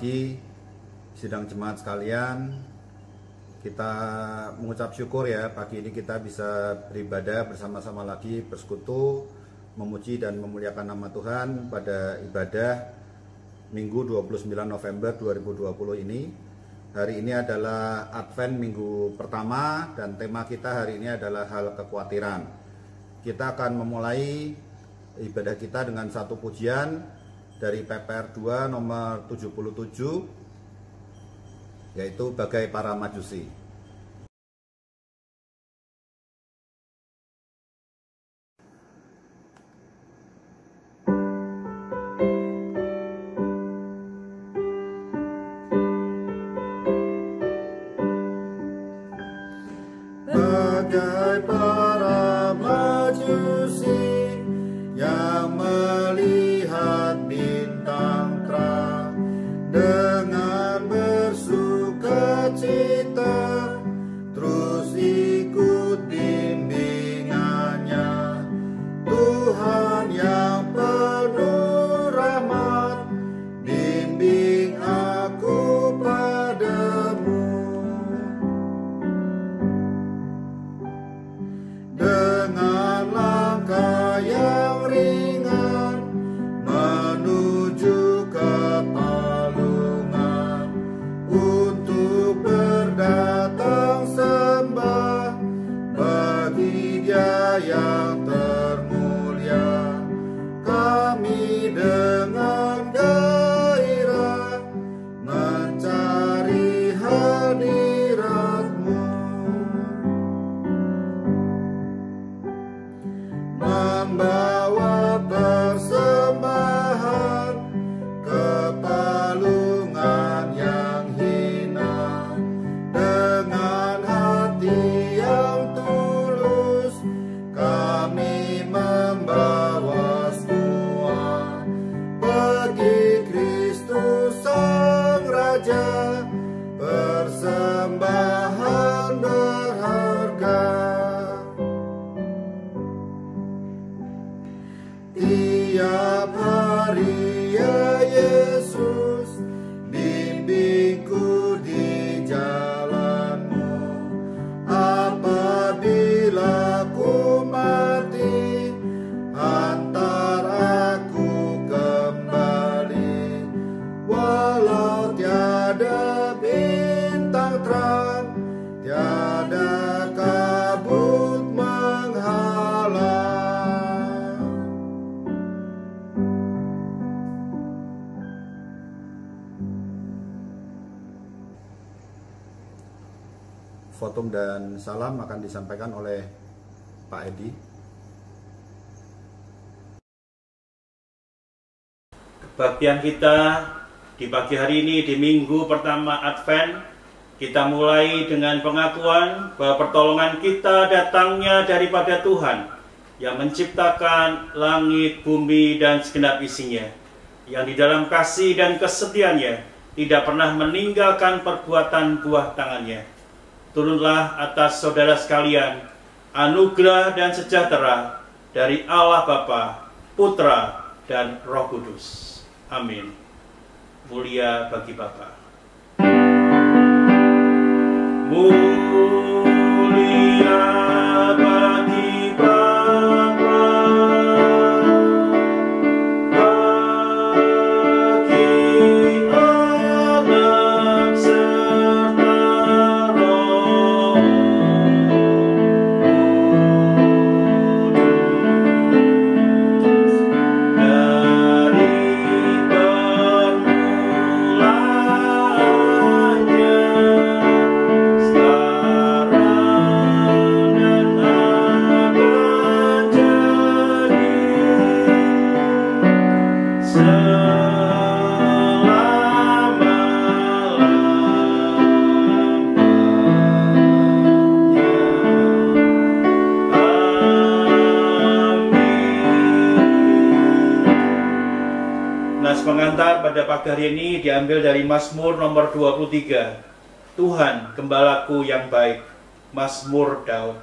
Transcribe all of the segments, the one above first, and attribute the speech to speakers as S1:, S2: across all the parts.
S1: pagi sidang jemaat sekalian. Kita mengucap syukur ya, pagi ini kita bisa beribadah bersama-sama lagi, bersekutu, memuji dan memuliakan nama Tuhan pada ibadah Minggu 29 November 2020 ini. Hari ini adalah Advent minggu pertama dan tema kita hari ini adalah hal kekhawatiran. Kita akan memulai ibadah kita dengan satu pujian dari PPR 2 nomor 77, yaitu Bagai Para Majusi. Bagai para majusi yang melihat bintang terang, dengan bersukacita terus ikut bimbingannya. Tuhan yang penuh rahmat, bimbing aku padamu. Dengan langkah yang ringan menuju ke palungan, untuk berdatang sembah bagi Dia yang termulia. Kami dengan gairah mencari hadirat-Mu, membawa persembahan ke palungan yang hina. Dengan hati yang tulus kami membawa semua bagi Kristus Sang Raja, persembahan berharga. Tiap hari ya Yesus, bimbingku di jalan-Mu. Apabila ku mati, hantar aku kembali. Walau tiada bintang terang, tiada kabut menghalang. Fotum dan salam akan disampaikan oleh Pak Edi.
S2: Kebaktian kita di pagi hari ini di minggu pertama Advent, kita mulai dengan pengakuan bahwa pertolongan kita datangnya daripada Tuhan yang menciptakan langit, bumi, dan segenap isinya, yang di dalam kasih dan kesetiaannya tidak pernah meninggalkan perbuatan buah tangannya. Turunlah atas saudara sekalian anugerah dan sejahtera dari Allah Bapa, Putra, dan Roh Kudus. Amin. Mulia bagi Bapa. Mulia bagi Bapa, bagi Anak serta Roh Kudus, dari permulaannya sekarang dan akan jadi Nas pengantar pada pagi hari ini diambil dari Mazmur nomor 23. Tuhan gembalaku yang baik. Mazmur Daud.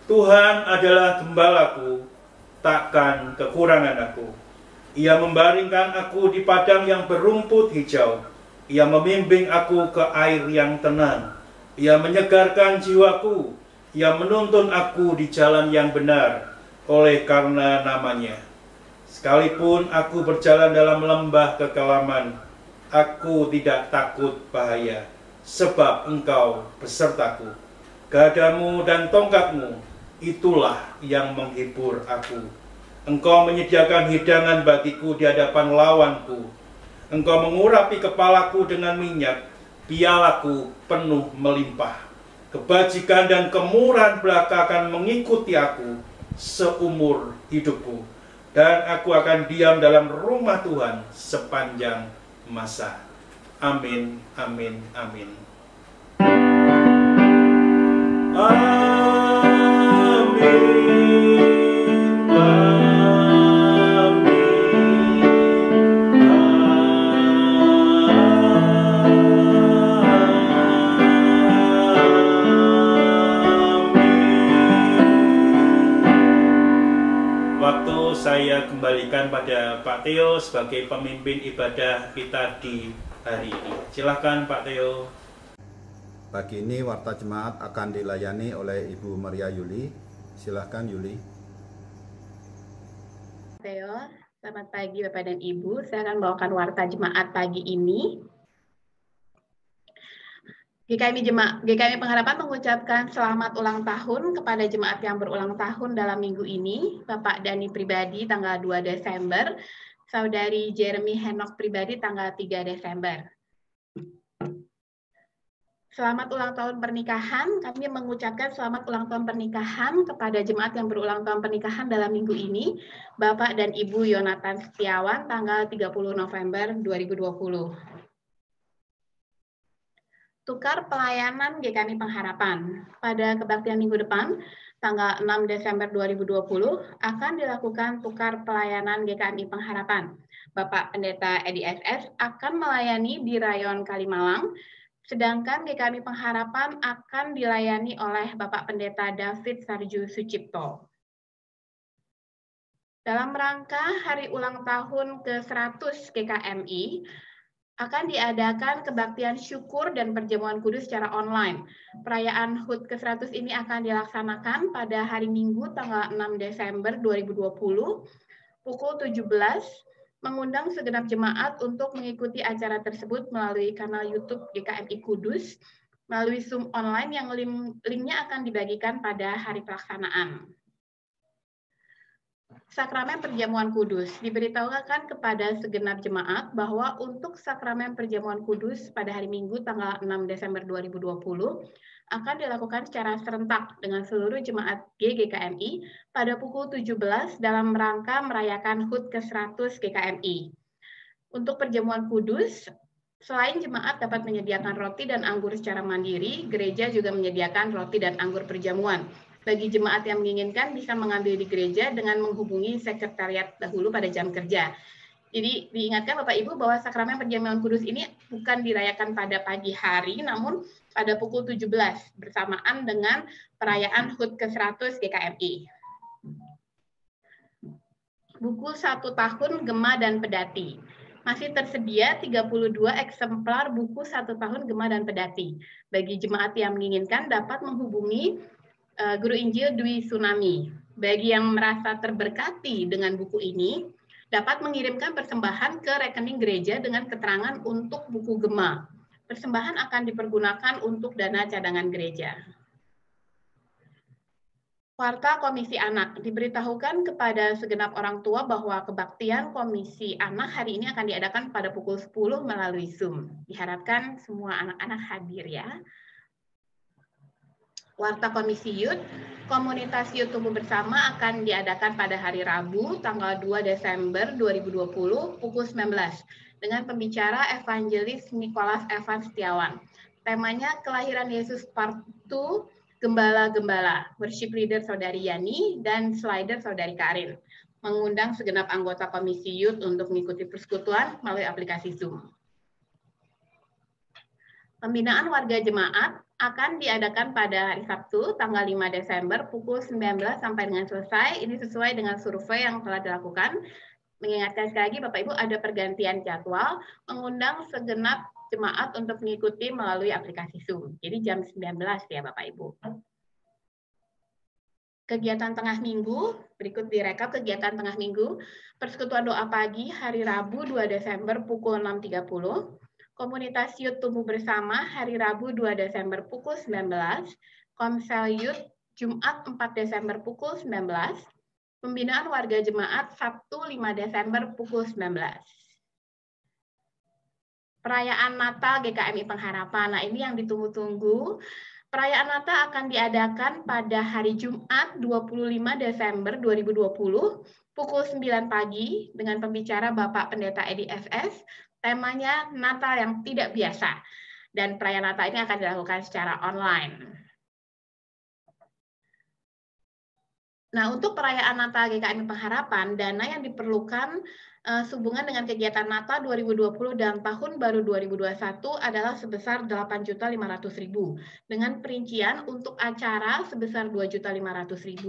S2: Tuhan adalah gembalaku, takkan kekurangan aku. Ia membaringkan aku di padang yang berumput hijau. Ia membimbing aku ke air yang tenang. Ia menyegarkan jiwaku. Ia menuntun aku di jalan yang benar oleh karena namanya. Sekalipun aku berjalan dalam lembah kekelaman, aku tidak takut bahaya, sebab Engkau besertaku. Gadamu dan tongkatmu, itulah yang menghibur aku. Engkau menyediakan hidangan bagiku di hadapan lawanku. Engkau mengurapi kepalaku dengan minyak, pialaku penuh melimpah. Kebajikan dan kemurahan belaka akan mengikuti aku seumur hidupku. Dan aku akan diam dalam rumah Tuhan sepanjang masa. Amin, amin, amin. Waktu saya kembalikan pada Pak Theo sebagai pemimpin ibadah kita di hari ini. Silakan Pak Theo.
S1: Pagi ini Warta Jemaat akan dilayani oleh Ibu Maria Yuli. Silahkan Yuli.
S3: Theo, selamat pagi Bapak dan Ibu. Saya akan bawakan Warta Jemaat pagi ini. GKMI Pengharapan mengucapkan selamat ulang tahun kepada jemaat yang berulang tahun dalam minggu ini. Bapak Dani pribadi tanggal 2 Desember, Saudari Jeremy Henok pribadi tanggal 3 Desember. Selamat ulang tahun pernikahan. Kami mengucapkan selamat ulang tahun pernikahan kepada jemaat yang berulang tahun pernikahan dalam minggu ini. Bapak dan Ibu Yonatan Setiawan tanggal 30 November 2020. Tukar pelayanan GKMI Pengharapan. Pada kebaktian minggu depan, tanggal 6 Desember 2020, akan dilakukan tukar pelayanan GKMI Pengharapan. Bapak Pendeta Edi SS akan melayani di Rayon Kalimalang, sedangkan GKMI Pengharapan akan dilayani oleh Bapak Pendeta David Sarju Sucipto. Dalam rangka hari ulang tahun ke-100 GKMI, akan diadakan kebaktian syukur dan perjamuan kudus secara online. Perayaan HUT ke-100 ini akan dilaksanakan pada hari Minggu tanggal 6 Desember 2020 pukul 17, mengundang segenap jemaat untuk mengikuti acara tersebut melalui kanal YouTube GKMI Kudus, melalui Zoom online yang linknya akan dibagikan pada hari pelaksanaan. Sakramen Perjamuan Kudus. Diberitahukan kepada segenap jemaat bahwa untuk Sakramen Perjamuan Kudus pada hari Minggu tanggal 6 Desember 2020 akan dilakukan secara serentak dengan seluruh jemaat GKMI pada pukul 17 dalam rangka merayakan HUT ke-100 GKMI. Untuk Perjamuan Kudus, selain jemaat dapat menyediakan roti dan anggur secara mandiri, gereja juga menyediakan roti dan anggur perjamuan. Bagi jemaat yang menginginkan bisa mengambil di gereja dengan menghubungi sekretariat dahulu pada jam kerja. Jadi diingatkan Bapak Ibu bahwa Sakramen Perjamuan Kudus ini bukan dirayakan pada pagi hari, namun pada pukul 17 bersamaan dengan perayaan HUT ke-100 GKMI. Buku 1 tahun Gema dan Pedati. Masih tersedia 32 eksemplar buku 1 tahun Gema dan Pedati. Bagi jemaat yang menginginkan dapat menghubungi Guru Injil Dwi Tsunami. Bagi yang merasa terberkati dengan buku ini, dapat mengirimkan persembahan ke rekening gereja dengan keterangan untuk buku Gema. Persembahan akan dipergunakan untuk dana cadangan gereja. Warta Komisi Anak. Diberitahukan kepada segenap orang tua bahwa kebaktian Komisi Anak hari ini akan diadakan pada pukul 10 melalui Zoom. Diharapkan semua anak-anak hadir ya. Warta Komisi Youth, Komunitas Youth Tumbuh Bersama akan diadakan pada hari Rabu, tanggal 2 Desember 2020, pukul 19, dengan pembicara Evangelis Nicholas Evan Setiawan. Temanya Kelahiran Yesus Part 2, Gembala-Gembala, Worship Leader Saudari Yani, dan Slider Saudari Karin. Mengundang segenap anggota Komisi Youth untuk mengikuti persekutuan melalui aplikasi Zoom. Pembinaan warga jemaat akan diadakan pada hari Sabtu, tanggal 5 Desember, pukul 19 sampai dengan selesai. Ini sesuai dengan survei yang telah dilakukan. Mengingatkan sekali lagi, Bapak Ibu, ada pergantian jadwal, mengundang segenap jemaat untuk mengikuti melalui aplikasi Zoom. Jadi jam 19 ya Bapak Ibu. Kegiatan tengah minggu, berikut direkap kegiatan tengah minggu. Persekutuan doa pagi hari Rabu 2 Desember pukul 6.30. Komunitas Youth Tumbuh Bersama hari Rabu 2 Desember pukul 19. Komsel Youth Jumat 4 Desember pukul 19. Pembinaan warga jemaat Sabtu 5 Desember pukul 19. Perayaan Natal GKMI Pengharapan. Nah, ini yang ditunggu-tunggu. Perayaan Natal akan diadakan pada hari Jumat 25 Desember 2020 pukul 9 pagi dengan pembicara Bapak Pendeta Edi SS. Temanya Natal yang tidak biasa. Dan perayaan Natal ini akan dilakukan secara online. Nah, untuk perayaan Natal GKMI Pengharapan, dana yang diperlukan sehubungan dengan kegiatan Natal 2020 dan Tahun Baru 2021 adalah sebesar 8.500.000 dengan perincian untuk acara sebesar 2.500.000,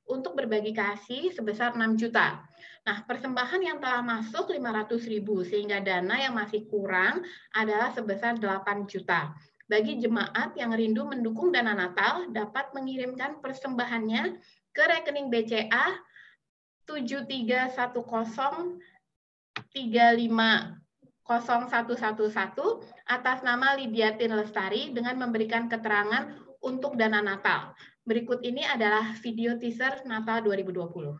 S3: untuk berbagi kasih sebesar 6 juta. Nah, persembahan yang telah masuk 500.000 sehingga dana yang masih kurang adalah sebesar 8 juta. Bagi jemaat yang rindu mendukung dana Natal dapat mengirimkan persembahannya ke rekening BCA 7310350111 atas nama Lidiatin Lestari dengan memberikan keterangan untuk dana Natal. Berikut ini adalah video teaser Natal 2020.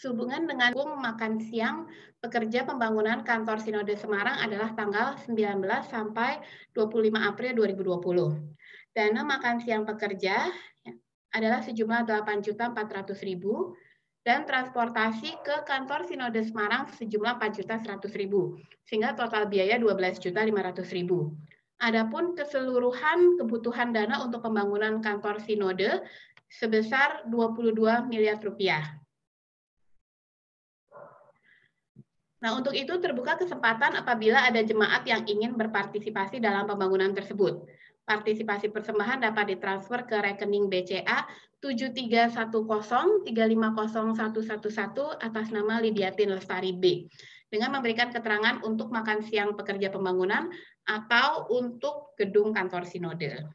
S3: Sehubungan dengan makan siang pekerja pembangunan kantor Sinode Semarang adalah tanggal 19 sampai 25 April 2020. Dana makan siang pekerja adalah sejumlah 8.400.000 dan transportasi ke kantor Sinode Semarang sejumlah 4.100.000 sehingga total biaya 12.500.000. Adapun keseluruhan kebutuhan dana untuk pembangunan kantor Sinode sebesar 22 miliar rupiah. Nah, untuk itu terbuka kesempatan apabila ada jemaat yang ingin berpartisipasi dalam pembangunan tersebut. Partisipasi persembahan dapat ditransfer ke rekening BCA 7310350111 atas nama Lidiatin Lestari B dengan memberikan keterangan untuk makan siang pekerja pembangunan atau untuk gedung kantor Sinode.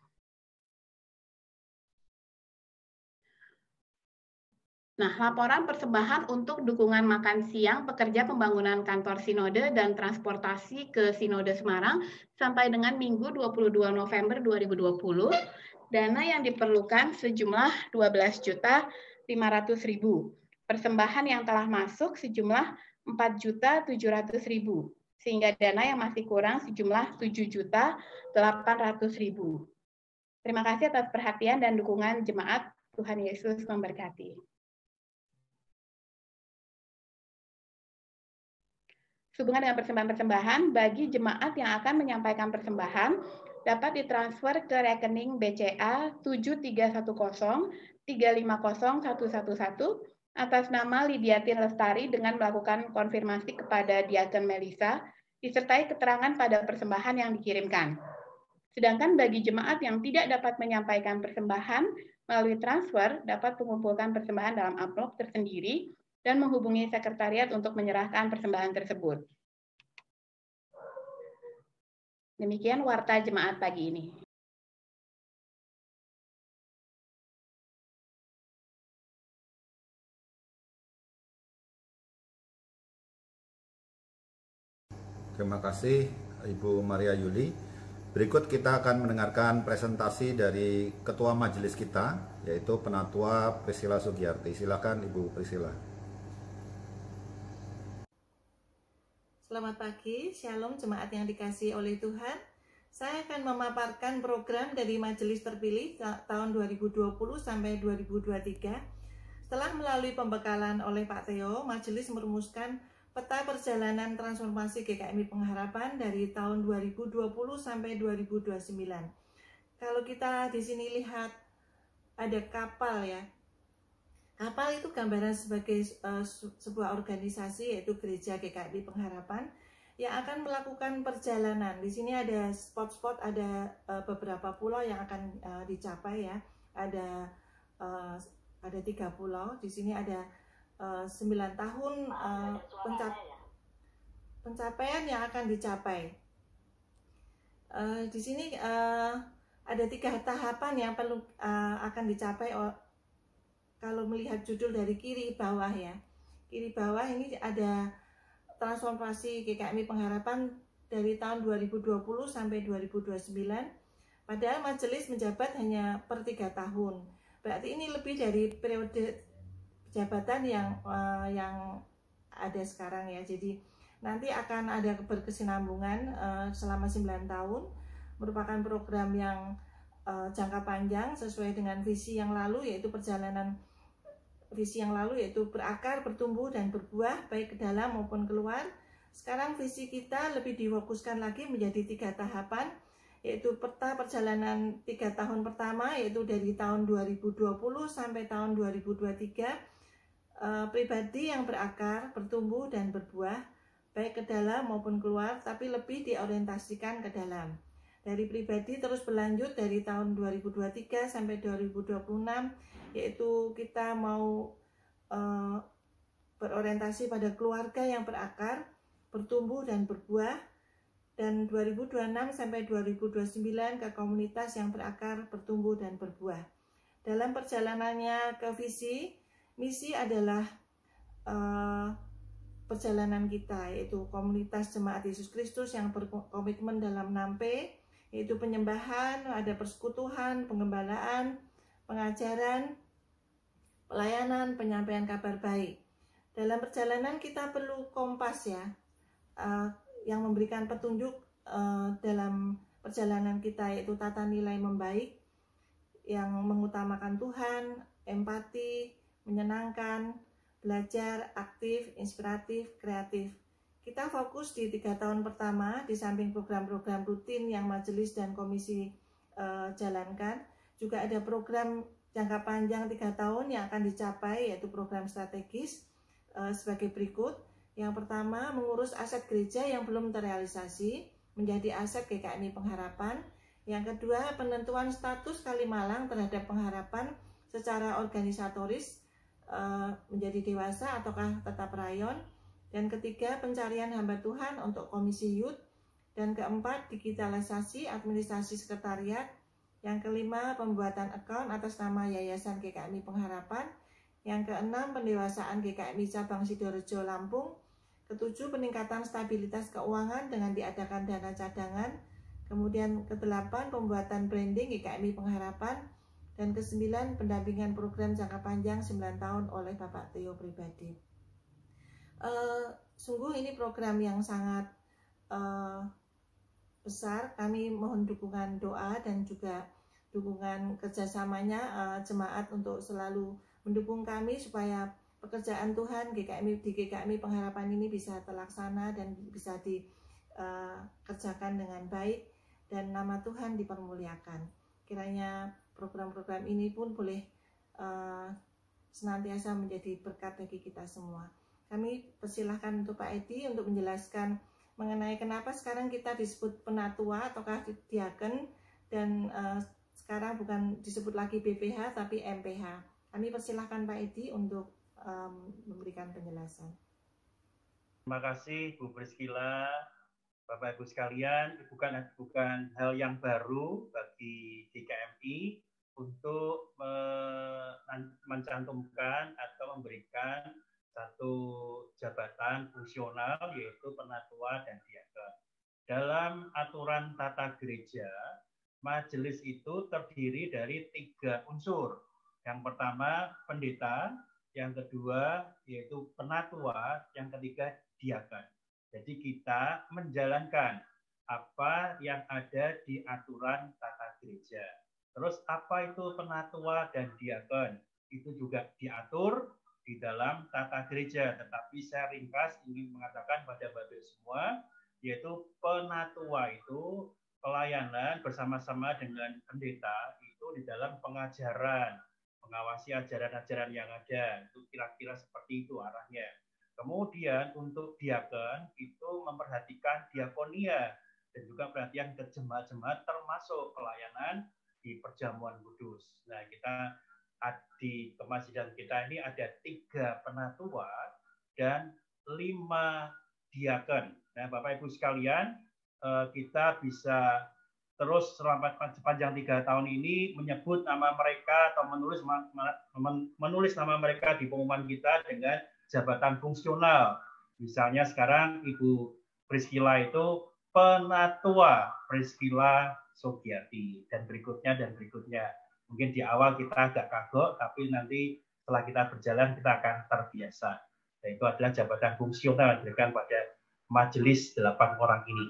S3: Nah, laporan persembahan untuk dukungan makan siang pekerja pembangunan kantor Sinode dan transportasi ke Sinode Semarang sampai dengan Minggu 22 November 2020, dana yang diperlukan sejumlah 12.500.000. Persembahan yang telah masuk sejumlah 4.700.000, sehingga dana yang masih kurang sejumlah 7.800.000. Terima kasih atas perhatian dan dukungan jemaat. Tuhan Yesus memberkati. Sehubungan dengan persembahan-persembahan, bagi jemaat yang akan menyampaikan persembahan, dapat ditransfer ke rekening BCA 7310350111 atas nama Lidiatin Lestari dengan melakukan konfirmasi kepada Diakon Melisa, disertai keterangan pada persembahan yang dikirimkan. Sedangkan bagi jemaat yang tidak dapat menyampaikan persembahan melalui transfer, dapat mengumpulkan persembahan dalam amplop tersendiri dan menghubungi sekretariat untuk menyerahkan persembahan tersebut. Demikian warta jemaat pagi ini.
S1: Terima kasih Ibu Maria Yuli. Berikut kita akan mendengarkan presentasi dari Ketua Majelis kita, yaitu Penatua Priscilla Sugiyarti. Silakan Ibu Priscilla.
S4: Selamat pagi, Shalom jemaat yang dikasihi oleh Tuhan. Saya akan memaparkan program dari Majelis Terpilih tahun 2020 sampai 2023. Setelah melalui pembekalan oleh Pak Theo, Majelis merumuskan peta perjalanan transformasi GKMI Pengharapan dari tahun 2020 sampai 2029. Kalau kita di sini lihat ada kapal ya. Kapal itu gambaran sebagai sebuah organisasi, yaitu Gereja GKMI Pengharapan yang akan melakukan perjalanan. Di sini ada spot-spot, ada beberapa pulau yang akan dicapai ya. Ada 3 pulau. Di sini ada 9 tahun pencapaian yang akan dicapai. Di sini ada 3 tahapan yang perlu akan dicapai. Kalau melihat judul dari kiri bawah ya, kiri bawah ini ada transformasi GKMI Pengharapan dari tahun 2020 sampai 2029. Padahal majelis menjabat hanya per 3 tahun. Berarti ini lebih dari periode jabatan yang ada sekarang ya. Jadi nanti akan ada berkesinambungan selama 9 tahun, merupakan program yang jangka panjang sesuai dengan visi yang lalu, yaitu berakar, bertumbuh dan berbuah baik ke dalam maupun keluar. Sekarang visi kita lebih difokuskan lagi menjadi 3 tahapan, yaitu peta perjalanan 3 tahun pertama, yaitu dari tahun 2020 sampai tahun 2023. Pribadi yang berakar, bertumbuh dan berbuah baik ke dalam maupun keluar, tapi lebih diorientasikan ke dalam. Dari pribadi terus berlanjut dari tahun 2023 sampai 2026, yaitu kita mau berorientasi pada keluarga yang berakar, bertumbuh dan berbuah. Dan 2026 sampai 2029 ke komunitas yang berakar, bertumbuh dan berbuah. Dalam perjalanannya ke visi, misi adalah perjalanan kita, yaitu komunitas Jemaat Yesus Kristus yang berkomitmen dalam 6P, yaitu penyembahan, ada persekutuan, pengembalaan, pengajaran, pelayanan, penyampaian kabar baik. Dalam perjalanan kita perlu kompas ya, yang memberikan petunjuk dalam perjalanan kita, yaitu tata nilai membaik yang mengutamakan Tuhan, empati, menyenangkan, belajar, aktif, inspiratif, kreatif. Kita fokus di 3 tahun pertama, di samping program-program rutin yang majelis dan komisi jalankan, juga ada program jangka panjang 3 tahun yang akan dicapai, yaitu program strategis sebagai berikut. Yang pertama, mengurus aset gereja yang belum terrealisasi menjadi aset GKMI Pengharapan. Yang kedua, penentuan status Kalimalang terhadap Pengharapan secara organisatoris, menjadi dewasa ataukah tetap rayon. Dan ketiga, pencarian hamba Tuhan untuk komisi youth. Dan keempat, digitalisasi administrasi sekretariat. Yang kelima, pembuatan akun atas nama Yayasan GKMI Pengharapan. Yang keenam, pendewasaan GKMI Cabang Sidorejo Lampung. Ketujuh, peningkatan stabilitas keuangan dengan diadakan dana cadangan. Kemudian kedelapan, pembuatan branding GKMI Pengharapan. Dan ke-9, pendampingan program jangka panjang 9 tahun oleh Bapak Theo pribadi. Sungguh ini program yang sangat besar. Kami mohon dukungan doa dan juga dukungan kerjasamanya jemaat untuk selalu mendukung kami supaya pekerjaan Tuhan di GKMI Pengharapan ini bisa terlaksana dan bisa dikerjakan dengan baik dan nama Tuhan dipermuliakan. Kiranya program-program ini pun boleh senantiasa menjadi berkat bagi kita semua. Kami persilahkan untuk Pak Edi untuk menjelaskan mengenai kenapa sekarang kita disebut penatua ataukah diaken, dan sekarang bukan disebut lagi BPH tapi MPH. Kami persilahkan Pak Edi untuk memberikan penjelasan.
S2: Terima kasih Bu Priscilla, Bapak Ibu sekalian. Bukan hal yang baru bagi DKMI untuk mencantumkan atau memberikan satu jabatan fungsional, yaitu penatua dan diaken. Dalam aturan tata gereja, majelis itu terdiri dari 3 unsur. Yang pertama pendeta, yang kedua yaitu penatua, yang ketiga diaken. Jadi kita menjalankan apa yang ada di aturan tata gereja. Terus apa itu penatua dan diaken? Itu juga diatur di dalam tata gereja. Tetapi saya ringkas ingin mengatakan pada Bapak semua, yaitu penatua itu pelayanan bersama-sama dengan pendeta itu di dalam pengajaran, mengawasi ajaran-ajaran yang ada. Itu kira-kira seperti itu arahnya. Kemudian untuk diaken itu memperhatikan diakonia dan juga perhatian ke jemaat-jemaat termasuk pelayanan di perjamuan kudus. Nah, kita di kemasjidan kita ini ada 3 penatua dan 5 diaken. Nah, Bapak Ibu sekalian, kita bisa terus selama sepanjang 3 tahun ini menyebut nama mereka atau menulis nama mereka di pengumuman kita dengan jabatan fungsional. Misalnya sekarang Ibu Priscilla itu penatua Priscilla Sogiati, dan berikutnya. Mungkin di awal kita agak kagok, tapi nanti setelah kita berjalan kita akan terbiasa. Dan itu adalah jabatan fungsional yang diberikan pada majelis 8 orang ini.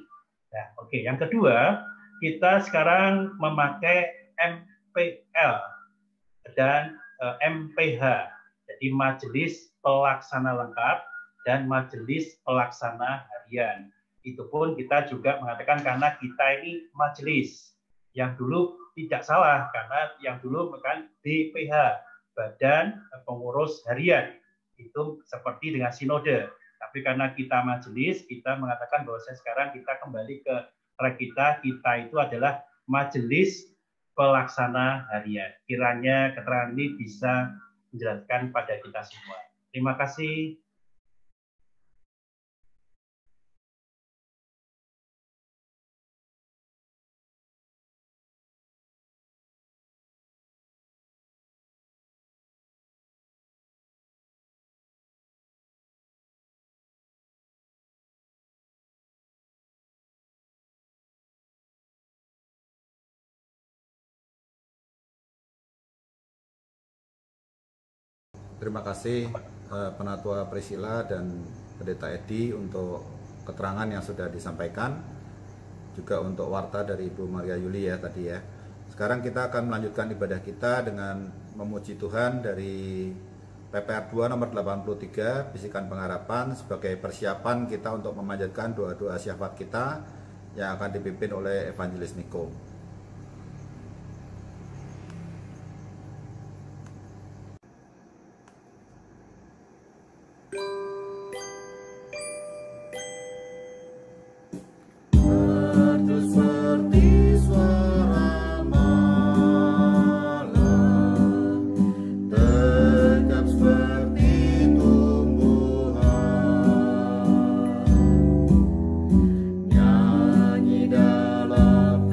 S2: Nah, oke. Yang kedua, kita sekarang memakai MPL dan MPH. Jadi majelis pelaksana lengkap dan majelis pelaksana harian. Itu pun kita juga mengatakan karena kita ini majelis. Yang dulu tidak salah, karena yang dulu bukan BPH, Badan Pengurus Harian. Itu seperti dengan sinode. Tapi karena kita majelis, kita mengatakan bahwa sekarang kita kembali ke track kita itu adalah majelis pelaksana harian. Kiranya keterangan ini bisa menjelaskan pada kita semua. Terima kasih.
S1: Terima kasih Penatua Priscilla dan Pendeta Edi untuk keterangan yang sudah disampaikan, juga untuk warta dari Ibu Maria Yuli ya tadi ya. Sekarang kita akan melanjutkan ibadah kita dengan memuji Tuhan dari PPR 2 nomor 83, Bisikan Pengharapan, sebagai persiapan kita untuk memanjatkan doa-doa syafaat kita yang akan dipimpin oleh Evangelis Niko.
S5: Nyanyi dalam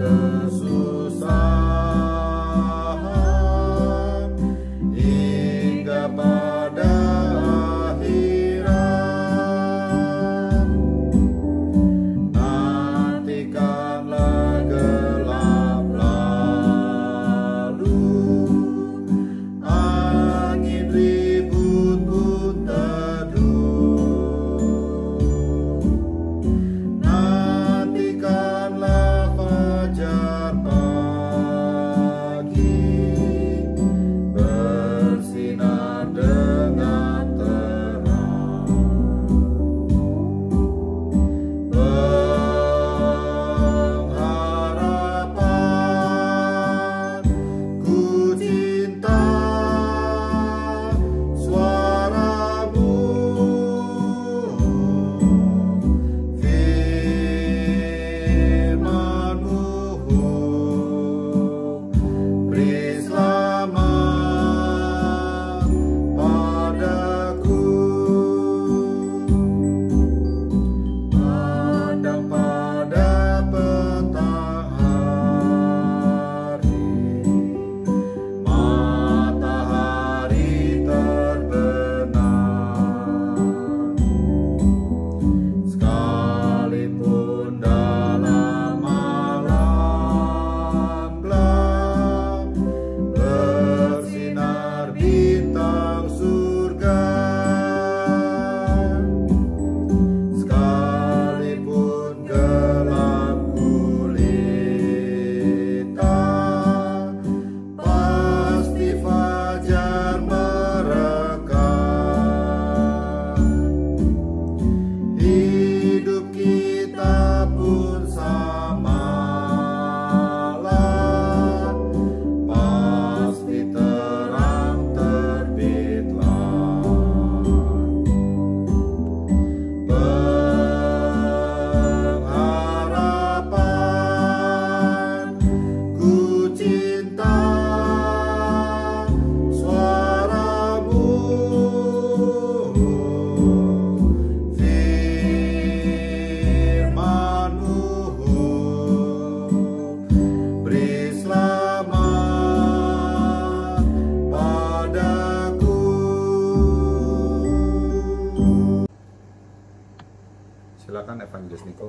S1: Silakan Evangelis Niko.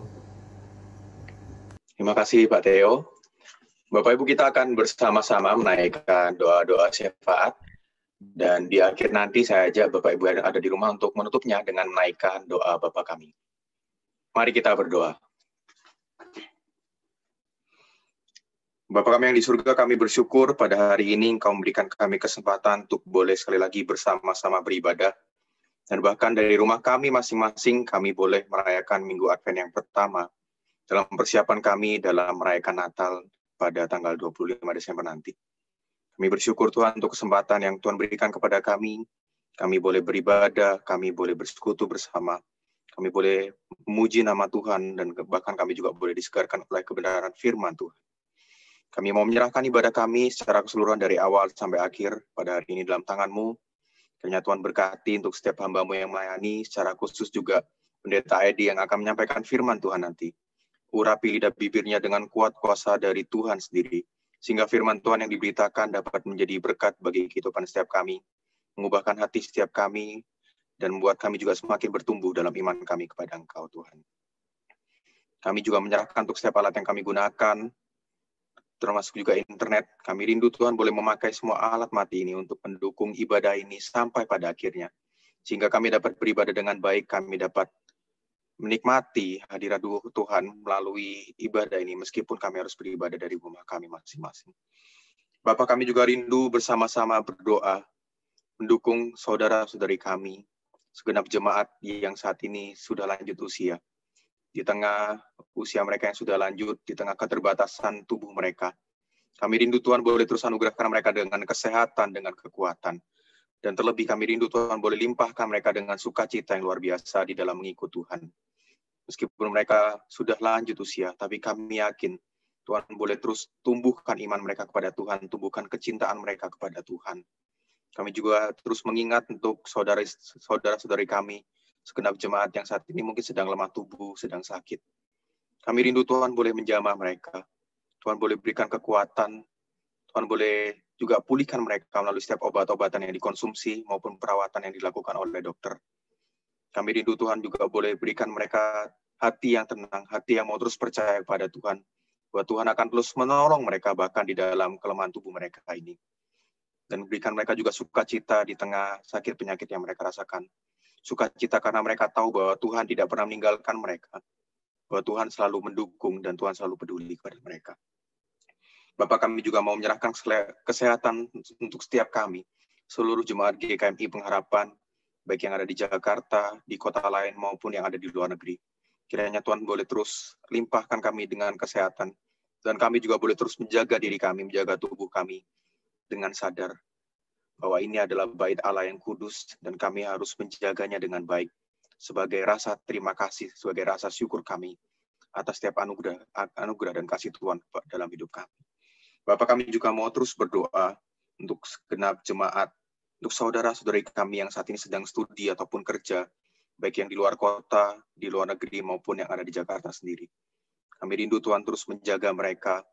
S5: Terima kasih Pak Theo. Bapak Ibu, kita akan bersama-sama menaikkan doa-doa syafaat, dan di akhir nanti saya ajak Bapak Ibu yang ada di rumah untuk menutupnya dengan menaikkan doa Bapa kami. Mari kita berdoa. Bapa kami yang di surga, kami bersyukur pada hari ini Engkau memberikan kami kesempatan untuk boleh sekali lagi bersama-sama beribadah, dan bahkan dari rumah kami masing-masing kami boleh merayakan Minggu Advent yang pertama dalam persiapan kami dalam merayakan Natal pada tanggal 25 Desember nanti. Kami bersyukur Tuhan untuk kesempatan yang Tuhan berikan kepada kami. Kami boleh beribadah, kami boleh bersekutu bersama, kami boleh memuji nama Tuhan, dan bahkan kami juga boleh disegarkan oleh kebenaran firman Tuhan. Kami mau menyerahkan ibadah kami secara keseluruhan dari awal sampai akhir pada hari ini dalam tangan-Mu. Kiranya Tuhan berkati untuk setiap hamba-Mu yang melayani, secara khusus juga Pendeta Edi yang akan menyampaikan firman Tuhan nanti. Urapi lidah bibirnya dengan kuat kuasa dari Tuhan sendiri, sehingga firman Tuhan yang diberitakan dapat menjadi berkat bagi kehidupan setiap kami, mengubahkan hati setiap kami, dan membuat kami juga semakin bertumbuh dalam iman kami kepada Engkau, Tuhan. Kami juga menyerahkan untuk setiap alat yang kami gunakan, termasuk juga internet. Kami rindu Tuhan boleh memakai semua alat mati ini untuk mendukung ibadah ini sampai pada akhirnya, sehingga kami dapat beribadah dengan baik, kami dapat menikmati hadirat Tuhan melalui ibadah ini, meskipun kami harus beribadah dari rumah kami masing-masing. Bapak, kami juga rindu bersama-sama berdoa, mendukung saudara-saudari kami, segenap jemaat yang saat ini sudah lanjut usia. Di tengah usia mereka yang sudah lanjut, di tengah keterbatasan tubuh mereka, kami rindu Tuhan boleh terus anugerahkan mereka dengan kesehatan, dengan kekuatan. Dan terlebih kami rindu Tuhan boleh limpahkan mereka dengan sukacita yang luar biasa di dalam mengikut Tuhan. Meskipun mereka sudah lanjut usia, tapi kami yakin Tuhan boleh terus tumbuhkan iman mereka kepada Tuhan, tumbuhkan kecintaan mereka kepada Tuhan. Kami juga terus mengingat untuk saudara-saudari kami, segenap jemaat yang saat ini mungkin sedang lemah tubuh, sedang sakit. Kami rindu Tuhan boleh menjamah mereka. Tuhan boleh berikan kekuatan, Tuhan boleh juga pulihkan mereka melalui setiap obat-obatan yang dikonsumsi maupun perawatan yang dilakukan oleh dokter. Kami rindu Tuhan juga boleh berikan mereka hati yang tenang, hati yang mau terus percaya kepada Tuhan, bahwa Tuhan akan terus menolong mereka bahkan di dalam kelemahan tubuh mereka ini. Dan berikan mereka juga sukacita di tengah sakit penyakit yang mereka rasakan. Sukacita karena mereka tahu bahwa Tuhan tidak pernah meninggalkan mereka, bahwa Tuhan selalu mendukung dan Tuhan selalu peduli kepada mereka. Bapak, kami juga mau menyerahkan kesehatan untuk setiap kami, seluruh jemaat GKMI Pengharapan, baik yang ada di Jakarta, di kota lain, maupun yang ada di luar negeri. Kiranya Tuhan boleh terus limpahkan kami dengan kesehatan, dan kami juga boleh terus menjaga diri kami, menjaga tubuh kami, dengan sadar bahwa ini adalah bait Allah yang kudus, dan kami harus menjaganya dengan baik, sebagai rasa terima kasih, sebagai rasa syukur kami, atas setiap anugerah dan kasih Tuhan dalam hidup kami. Bapak, kami juga mau terus berdoa untuk segenap jemaat, untuk saudara-saudari kami yang saat ini sedang studi ataupun kerja, baik yang di luar kota, di luar negeri, maupun yang ada di Jakarta sendiri. Kami rindu Tuhan terus menjaga mereka,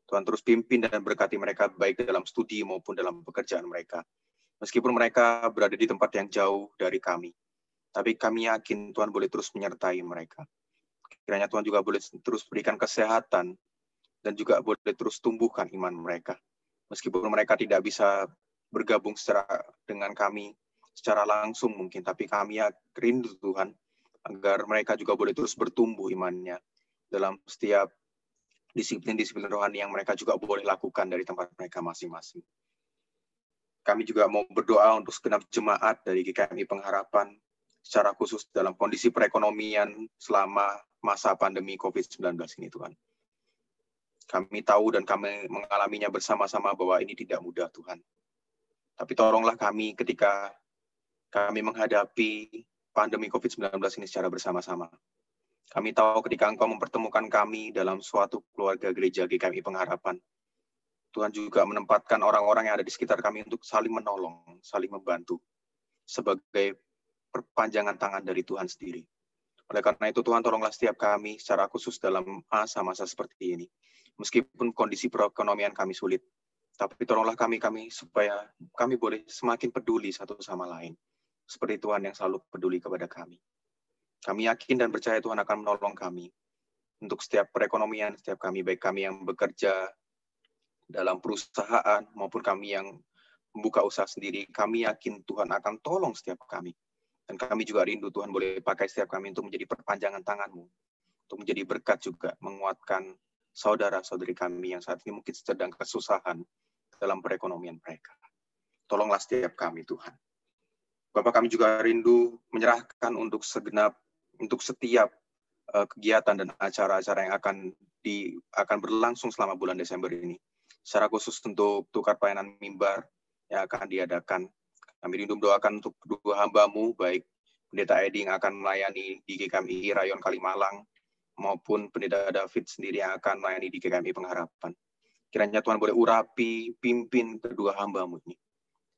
S5: Tuhan terus pimpin dan berkati mereka baik dalam studi maupun dalam pekerjaan mereka. Meskipun mereka berada di tempat yang jauh dari kami, tapi kami yakin Tuhan boleh terus menyertai mereka. Kiranya Tuhan juga boleh terus berikan kesehatan, dan juga boleh terus tumbuhkan iman mereka. Meskipun mereka tidak bisa bergabung dengan kami secara langsung mungkin, tapi kami rindu Tuhan, agar mereka juga boleh terus bertumbuh imannya dalam setiap disiplin-disiplin rohani yang mereka juga boleh lakukan dari tempat mereka masing-masing. Kami juga mau berdoa untuk segenap jemaat dari GKMI Pengharapan, secara khusus dalam kondisi perekonomian selama masa pandemi COVID-19 ini, Tuhan. Kami tahu dan kami mengalaminya bersama-sama bahwa ini tidak mudah, Tuhan. Tapi tolonglah kami ketika kami menghadapi pandemi COVID-19 ini secara bersama-sama. Kami tahu ketika Engkau mempertemukan kami dalam suatu keluarga gereja GKMI Pengharapan, Tuhan juga menempatkan orang-orang yang ada di sekitar kami untuk saling menolong, saling membantu, sebagai perpanjangan tangan dari Tuhan sendiri. Oleh karena itu, Tuhan tolonglah setiap kami secara khusus dalam masa-masa seperti ini. Meskipun kondisi perekonomian kami sulit, tapi tolonglah kami supaya kami boleh semakin peduli satu sama lain, seperti Tuhan yang selalu peduli kepada kami. Kami yakin dan percaya Tuhan akan menolong kami untuk setiap perekonomian, setiap kami, baik kami yang bekerja dalam perusahaan maupun kami yang membuka usaha sendiri. Kami yakin Tuhan akan tolong setiap kami. Dan kami juga rindu Tuhan boleh pakai setiap kami untuk menjadi perpanjangan tangan-Mu, untuk menjadi berkat juga, menguatkan saudara-saudari kami yang saat ini mungkin sedang kesusahan dalam perekonomian mereka. Tolonglah setiap kami, Tuhan. Bapak, kami juga rindu menyerahkan untuk setiap kegiatan dan acara-acara yang akan berlangsung selama bulan Desember ini. Secara khusus untuk tukar pelayanan mimbar yang akan diadakan. Kami rindu mendoakan untuk kedua hamba-Mu, baik Pendeta Edi yang akan melayani di GKMI Rayon Kalimalang, maupun Pendeta David sendiri yang akan melayani di GKMI Pengharapan. Kiranya Tuhan boleh urapi, pimpin kedua hamba-Mu ini,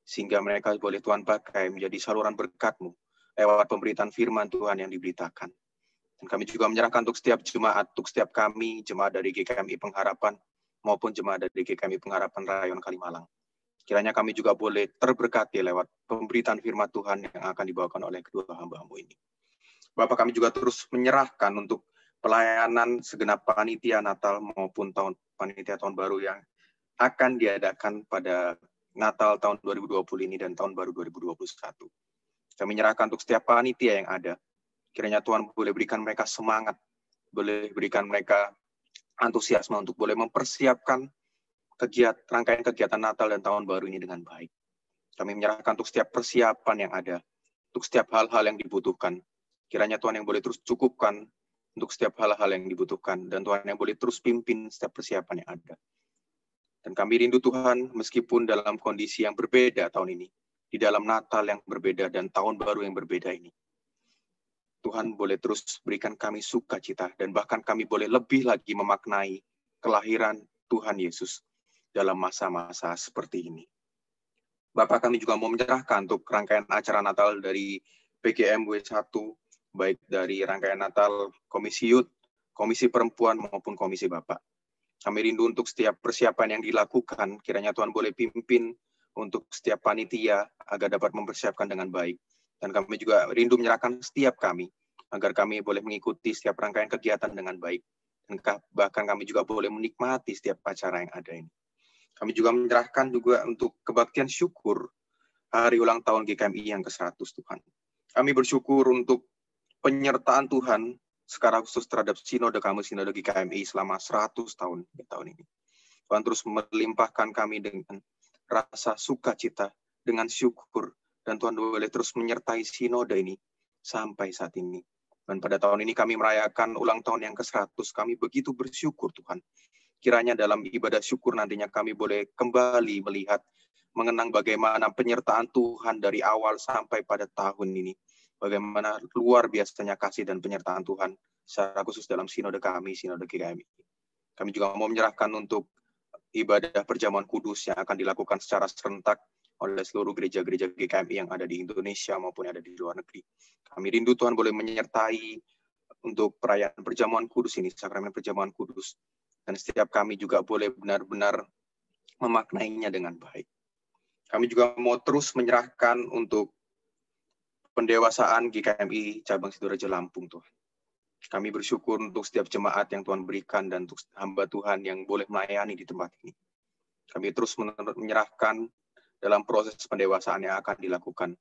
S5: sehingga mereka boleh Tuhan pakai menjadi saluran berkat-Mu lewat pemberitaan firman Tuhan yang diberitakan. Dan kami juga menyerahkan untuk setiap jemaat, untuk setiap kami, jemaat dari GKMI Pengharapan, maupun jemaat dari GKMI Pengharapan Rayon Kalimalang. Kiranya kami juga boleh terberkati lewat pemberitaan firman Tuhan yang akan dibawakan oleh kedua hamba-Mu ini. Bapak, kami juga terus menyerahkan untuk pelayanan segenap panitia Natal maupun panitia tahun baru yang akan diadakan pada Natal tahun 2020 ini dan tahun baru 2021. Kami menyerahkan untuk setiap panitia yang ada. Kiranya Tuhan boleh berikan mereka semangat, boleh berikan mereka antusiasme untuk boleh mempersiapkan rangkaian kegiatan Natal dan tahun baru ini dengan baik. Kami menyerahkan untuk setiap persiapan yang ada, untuk setiap hal-hal yang dibutuhkan. Kiranya Tuhan yang boleh terus cukupkan untuk setiap hal-hal yang dibutuhkan, dan Tuhan yang boleh terus pimpin setiap persiapan yang ada. Dan kami rindu Tuhan, meskipun dalam kondisi yang berbeda tahun ini, di dalam Natal yang berbeda dan tahun baru yang berbeda ini, Tuhan boleh terus berikan kami sukacita, dan bahkan kami boleh lebih lagi memaknai kelahiran Tuhan Yesus dalam masa-masa seperti ini. Bapak, kami juga mau menyerahkan untuk rangkaian acara Natal dari PGMW 1, baik dari rangkaian Natal Komisi Youth, Komisi Perempuan, maupun Komisi Bapak. Kami rindu untuk setiap persiapan yang dilakukan, kiranya Tuhan boleh pimpin untuk setiap panitia agar dapat mempersiapkan dengan baik. Dan kami juga rindu menyerahkan setiap kami, agar kami boleh mengikuti setiap rangkaian kegiatan dengan baik. Dan bahkan kami juga boleh menikmati setiap acara yang ada ini. Kami juga menyerahkan juga untuk kebaktian syukur hari ulang tahun GKMI yang ke-100, Tuhan. Kami bersyukur untuk penyertaan Tuhan secara khusus terhadap sinode GKMI selama 100 tahun ini. Tuhan terus melimpahkan kami dengan rasa sukacita, dengan syukur, dan Tuhan boleh terus menyertai sinode ini sampai saat ini. Dan pada tahun ini kami merayakan ulang tahun yang ke-100, kami begitu bersyukur Tuhan. Kiranya dalam ibadah syukur nantinya kami boleh kembali melihat, mengenang bagaimana penyertaan Tuhan dari awal sampai pada tahun ini. Bagaimana luar biasanya kasih dan penyertaan Tuhan, secara khusus dalam sinode kami, sinode GKMI. Kami juga mau menyerahkan untuk ibadah perjamuan kudus yang akan dilakukan secara serentak oleh seluruh gereja-gereja GKMI yang ada di Indonesia maupun yang ada di luar negeri. Kami rindu Tuhan boleh menyertai untuk perayaan perjamuan kudus ini, sakramen perjamuan kudus. Dan setiap kami juga boleh benar-benar memaknainya dengan baik. Kami juga mau terus menyerahkan untuk pendewasaan GKMI Cabang Sidoarjo Lampung, Tuhan. Kami bersyukur untuk setiap jemaat yang Tuhan berikan dan untuk hamba Tuhan yang boleh melayani di tempat ini. Kami terus menyerahkan dalam proses pendewasaan yang akan dilakukan.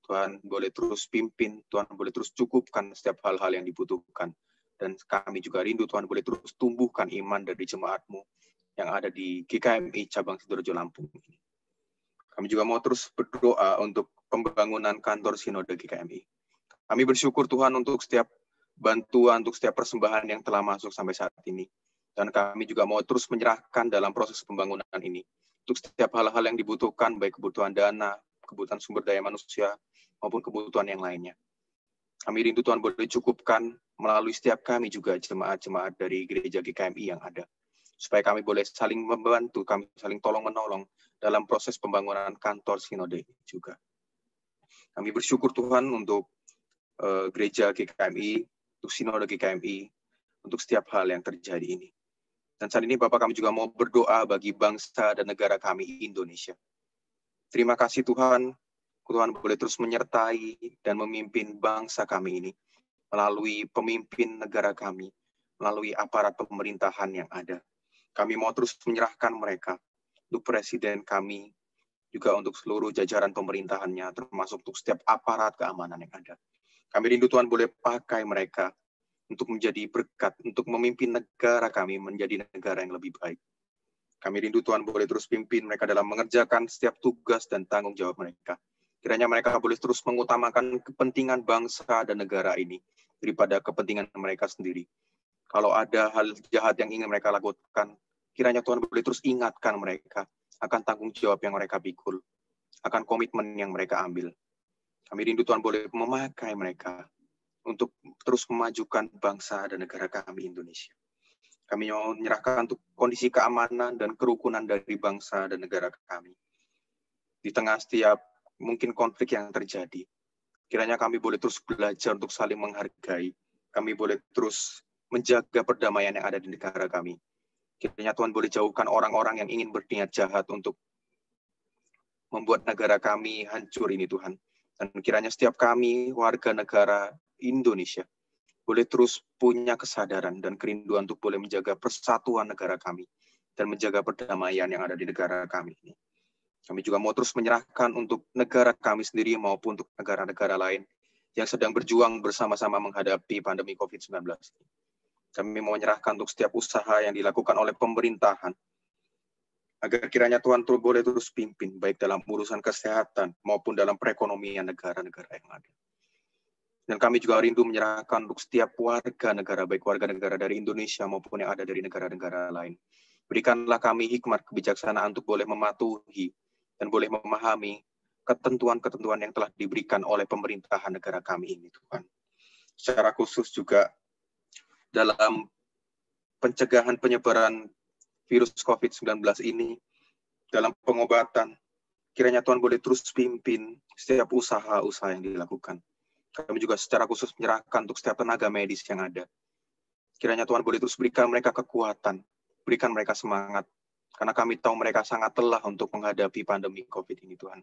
S5: Tuhan boleh terus pimpin, Tuhan boleh terus cukupkan setiap hal-hal yang dibutuhkan. Dan kami juga rindu Tuhan boleh terus tumbuhkan iman dari jemaat-Mu yang ada di GKMI Cabang Sidoarjo Lampung ini. Kami juga mau terus berdoa untuk pembangunan kantor Sinode GKMI. Kami bersyukur Tuhan untuk setiap bantuan, untuk setiap persembahan yang telah masuk sampai saat ini. Dan kami juga mau terus menyerahkan dalam proses pembangunan ini. Untuk setiap hal-hal yang dibutuhkan, baik kebutuhan dana, kebutuhan sumber daya manusia, maupun kebutuhan yang lainnya. Kami rindu Tuhan boleh cukupkan melalui setiap kami juga jemaat-jemaat dari gereja GKMI yang ada. Supaya kami boleh saling membantu, kami saling tolong-menolong dalam proses pembangunan kantor Sinode juga. Kami bersyukur Tuhan untuk gereja GKMI, untuk Sinode GKMI, untuk setiap hal yang terjadi ini. Dan saat ini Bapak, kami juga mau berdoa bagi bangsa dan negara kami Indonesia. Terima kasih Tuhan, Tuhan boleh terus menyertai dan memimpin bangsa kami ini. melalui pemimpin negara kami, melalui aparat pemerintahan yang ada. Kami mau terus menyerahkan mereka untuk presiden kami, juga untuk seluruh jajaran pemerintahannya, termasuk untuk setiap aparat keamanan yang ada. Kami rindu Tuhan boleh pakai mereka untuk menjadi berkat, untuk memimpin negara kami menjadi negara yang lebih baik. Kami rindu Tuhan boleh terus pimpin mereka dalam mengerjakan setiap tugas dan tanggung jawab mereka. Kiranya mereka boleh terus mengutamakan kepentingan bangsa dan negara ini daripada kepentingan mereka sendiri. Kalau ada hal jahat yang ingin mereka lakukan, kiranya Tuhan boleh terus ingatkan mereka akan tanggung jawab yang mereka pikul, akan komitmen yang mereka ambil. Kami rindu Tuhan boleh memakai mereka untuk terus memajukan bangsa dan negara kami Indonesia. Kami mau menyerahkan untuk kondisi keamanan dan kerukunan dari bangsa dan negara kami. Di tengah setiap mungkin konflik yang terjadi, kiranya kami boleh terus belajar untuk saling menghargai. Kami boleh terus menjaga perdamaian yang ada di negara kami. Kiranya Tuhan boleh jauhkan orang-orang yang ingin berniat jahat untuk membuat negara kami hancur ini Tuhan. Dan kiranya setiap kami, warga negara Indonesia, boleh terus punya kesadaran dan kerinduan untuk boleh menjaga persatuan negara kami dan menjaga perdamaian yang ada di negara kami ini. Kami juga mau terus menyerahkan untuk negara kami sendiri maupun untuk negara-negara lain yang sedang berjuang bersama-sama menghadapi pandemi COVID-19. Kami mau menyerahkan untuk setiap usaha yang dilakukan oleh pemerintahan, agar kiranya Tuhan boleh terus pimpin, baik dalam urusan kesehatan maupun dalam perekonomian negara-negara yang ada. Dan kami juga rindu menyerahkan untuk setiap warga negara, baik warga negara dari Indonesia maupun yang ada dari negara-negara lain. Berikanlah kami hikmat kebijaksanaan untuk boleh mematuhi dan boleh memahami ketentuan-ketentuan yang telah diberikan oleh pemerintahan negara kami ini, Tuhan. Secara khusus juga dalam pencegahan penyebaran virus COVID-19 ini, dalam pengobatan, kiranya Tuhan boleh terus pimpin setiap usaha-usaha yang dilakukan. Kami juga secara khusus menyerahkan untuk setiap tenaga medis yang ada. Kiranya Tuhan boleh terus berikan mereka kekuatan, berikan mereka semangat, karena kami tahu mereka sangat lelah untuk menghadapi pandemi COVID ini, Tuhan.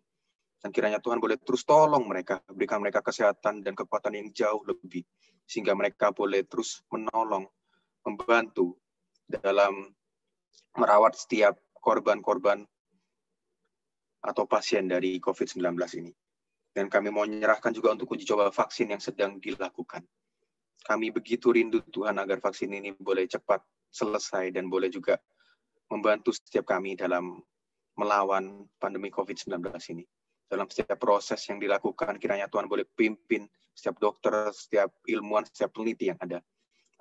S5: Dan kiranya Tuhan boleh terus tolong mereka, berikan mereka kesehatan dan kekuatan yang jauh lebih, sehingga mereka boleh terus menolong, membantu dalam merawat setiap korban-korban atau pasien dari COVID-19 ini. Dan kami mau menyerahkan juga untuk uji coba vaksin yang sedang dilakukan. Kami begitu rindu Tuhan agar vaksin ini boleh cepat selesai dan boleh juga membantu setiap kami dalam melawan pandemi COVID-19 ini. Dalam setiap proses yang dilakukan, kiranya Tuhan boleh pimpin setiap dokter, setiap ilmuwan, setiap peneliti yang ada,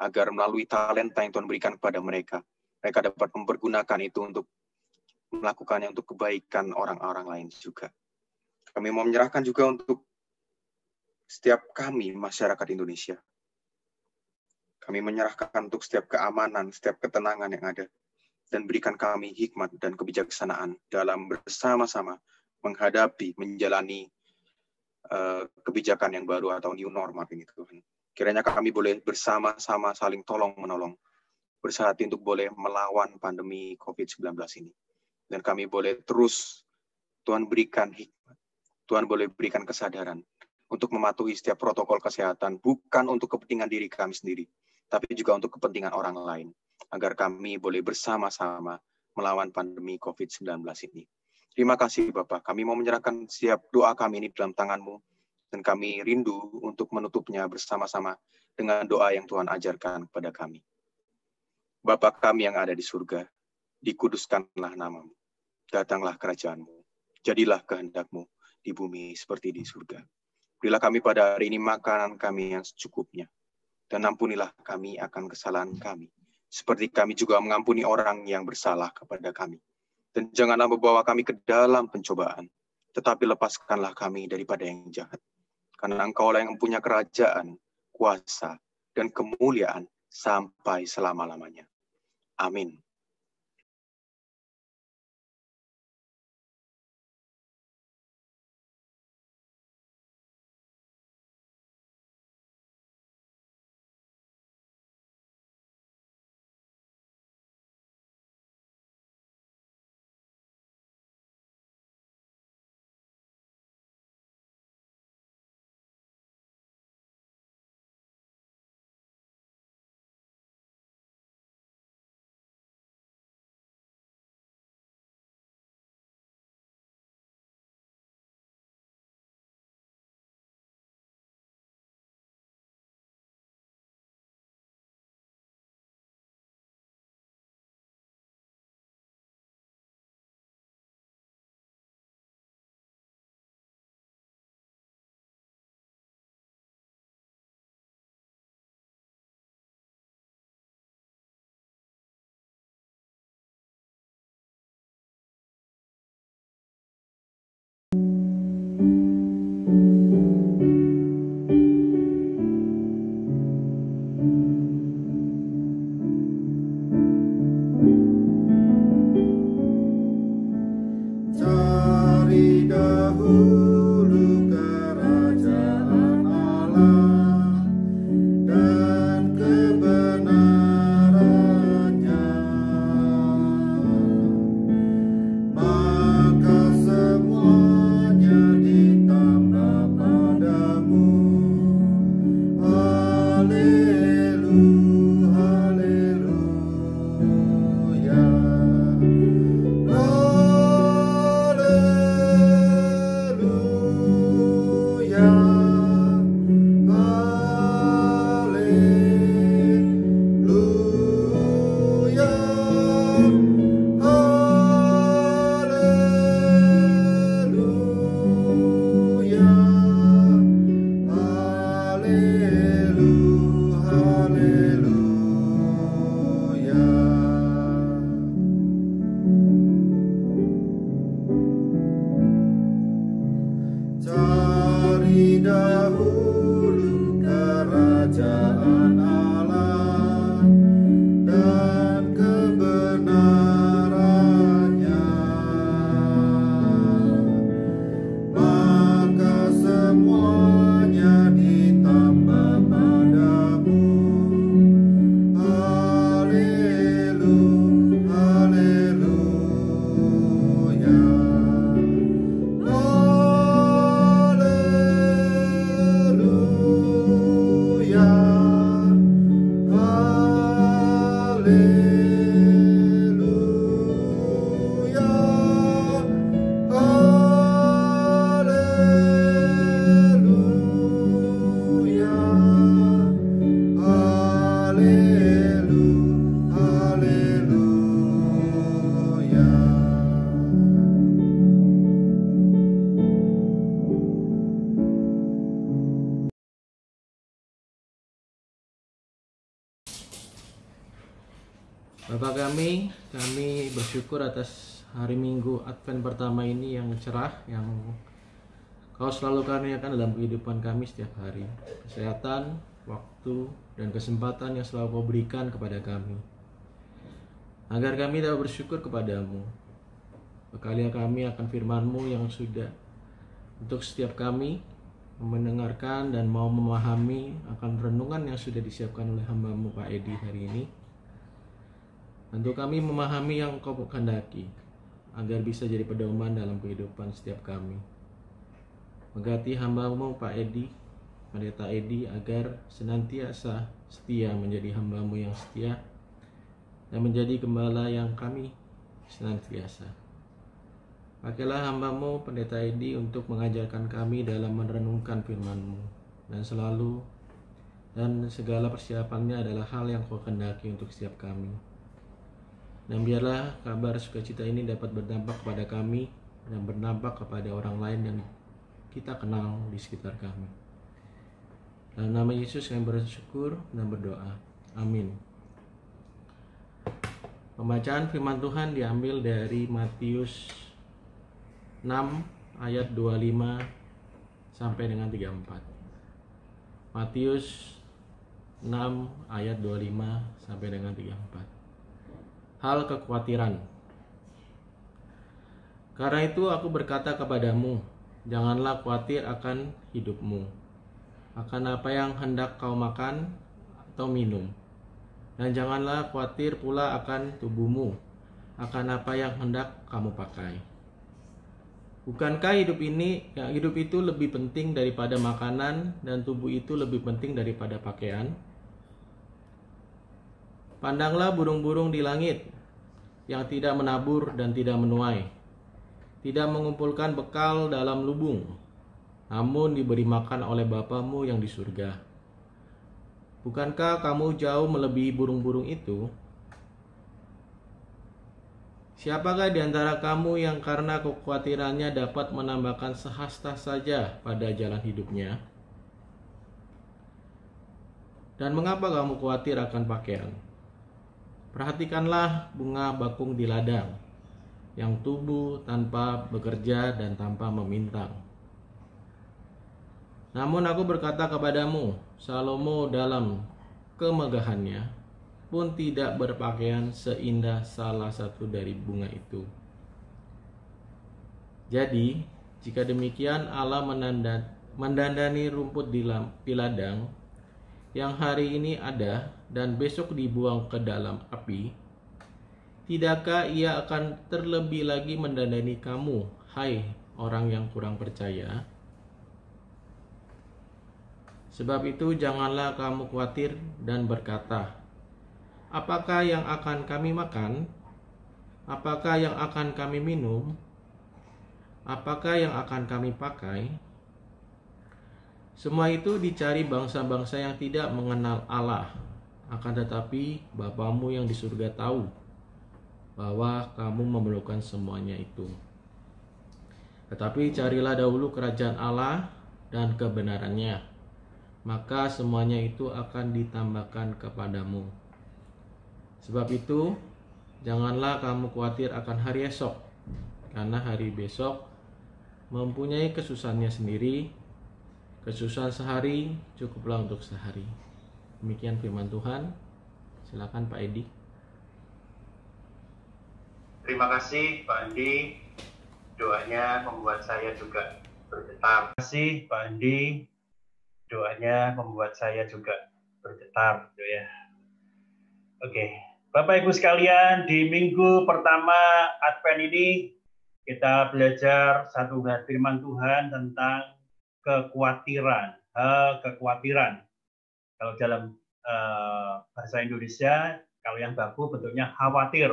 S5: agar melalui talenta yang Tuhan berikan kepada mereka, mereka dapat mempergunakan itu untuk melakukannya untuk kebaikan orang-orang lain juga. Kami mau menyerahkan juga untuk setiap kami, masyarakat Indonesia. Kami menyerahkan untuk setiap keamanan, setiap ketenangan yang ada, dan berikan kami hikmat dan kebijaksanaan dalam bersama-sama menghadapi, menjalani kebijakan yang baru atau new normal ini, Tuhan. Kiranya kami boleh bersama-sama saling tolong-menolong, bersehati untuk boleh melawan pandemi COVID-19 ini. Dan kami boleh terus, Tuhan berikan hikmat, Tuhan boleh berikan kesadaran untuk mematuhi setiap protokol kesehatan, bukan untuk kepentingan diri kami sendiri, tapi juga untuk kepentingan orang lain, agar kami boleh bersama-sama melawan pandemi COVID-19 ini. Terima kasih Bapak, kami mau menyerahkan setiap doa kami ini dalam tangan-Mu, dan kami rindu untuk menutupnya bersama-sama dengan doa yang Tuhan ajarkan kepada kami. Bapa kami yang ada di surga, dikuduskanlah nama-Mu, datanglah kerajaan-Mu, jadilah kehendak-Mu di bumi seperti di surga. Berilah kami pada hari ini makanan kami yang secukupnya, dan ampunilah kami akan kesalahan kami, seperti kami juga mengampuni orang yang bersalah kepada kami. Dan janganlah membawa kami ke dalam pencobaan, tetapi lepaskanlah kami daripada yang jahat. Karena Engkaulah yang mempunyai kerajaan, kuasa, dan kemuliaan sampai selama-lamanya. Amin.
S6: Bapa kami bersyukur atas hari Minggu Advent pertama ini yang cerah, yang Kau selalu karuniakan dalam kehidupan kami setiap hari. Kesehatan, waktu, dan kesempatan yang selalu Kau berikan kepada kami, agar kami dapat bersyukur kepadamu. Bekali kami akan firman-Mu yang sudah untuk setiap kami mendengarkan dan mau memahami akan renungan yang sudah disiapkan oleh hamba-Mu Pak Edi hari ini. Untuk kami memahami yang Kau kehendaki, agar bisa jadi pedoman dalam kehidupan setiap kami. Berkati hamba-Mu Pak Edi, Pendeta Edi, agar senantiasa setia menjadi hamba-Mu yang setia dan menjadi gembala yang kami senantiasa. Pakailah hamba-Mu Pendeta Edi untuk mengajarkan kami dalam merenungkan firman-Mu, dan segala persiapannya adalah hal yang Kau kehendaki untuk setiap kami. Dan biarlah kabar sukacita ini dapat berdampak kepada kami dan berdampak kepada orang lain yang kita kenal di sekitar kami. Dalam nama Yesus kami bersyukur dan berdoa. Amin. Pembacaan firman Tuhan diambil dari Matius 6 ayat 25 sampai dengan 34. Matius 6 ayat 25 sampai dengan 34. Hal kekhawatiran. Karena itu aku berkata kepadamu, janganlah khawatir akan hidupmu, akan apa yang hendak kau makan atau minum. Dan janganlah khawatir pula akan tubuhmu, akan apa yang hendak kamu pakai. Bukankah hidup itu lebih penting daripada makanan, dan tubuh itu lebih penting daripada pakaian? Pandanglah burung-burung di langit, yang tidak menabur dan tidak menuai, tidak mengumpulkan bekal dalam lubung, namun diberi makan oleh Bapa-Mu yang di surga. Bukankah kamu jauh melebihi burung-burung itu? Siapakah di antara kamu yang karena kekhawatirannya dapat menambahkan sehasta saja pada jalan hidupnya? Dan mengapa kamu khawatir akan pakaian? Perhatikanlah bunga bakung di ladang, yang tumbuh tanpa bekerja dan tanpa memintang. Namun aku berkata kepadamu, Salomo dalam kemegahannya pun tidak berpakaian seindah salah satu dari bunga itu. Jadi, jika demikian Allah mendandani rumput di ladang, yang hari ini ada dan besok dibuang ke dalam api, tidakkah Ia akan terlebih lagi mendandani kamu, hai orang yang kurang percaya? Sebab itu janganlah kamu khawatir dan berkata, apakah yang akan kami makan? Apakah yang akan kami minum? Apakah yang akan kami pakai? Semua itu dicari bangsa-bangsa yang tidak mengenal Allah. Akan tetapi Bapa-Mu yang di surga tahu bahwa kamu memerlukan semuanya itu. Tetapi carilah dahulu kerajaan Allah dan kebenarannya, maka semuanya itu akan ditambahkan kepadamu. Sebab itu, janganlah kamu khawatir akan hari esok, karena hari besok mempunyai kesusahannya sendiri. Kesusahan sehari cukuplah untuk sehari. Demikian firman Tuhan. Silakan Pak Edi.
S2: Terima kasih Pak Andi, doanya membuat saya juga bergetar. Terima kasih Pak Andi, doanya membuat saya juga bergetar, gitu ya. Oke, Bapak Ibu sekalian, di minggu pertama Advent ini kita belajar satu firman Tuhan tentang kekhawatiran. Kekhawatiran. Kalau dalam bahasa Indonesia, kalau yang baku bentuknya khawatir.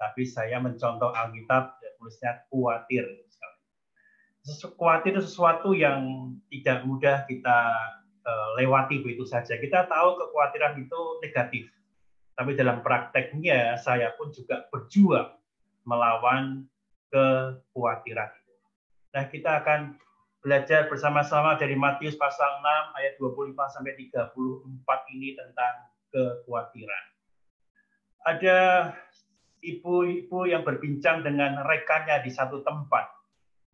S2: Tapi saya mencontoh Alkitab, tulisnya khawatir. Khawatir itu sesuatu yang tidak mudah kita lewati begitu saja. Kita tahu kekhawatiran itu negatif. Tapi dalam prakteknya saya pun juga berjuang melawan kekhawatiran itu. Nah, kita akan belajar bersama-sama dari Matius pasal 6 ayat 25 sampai 34 ini tentang kekhawatiran. ada ibu-ibu yang berbincang dengan rekannya di satu tempat.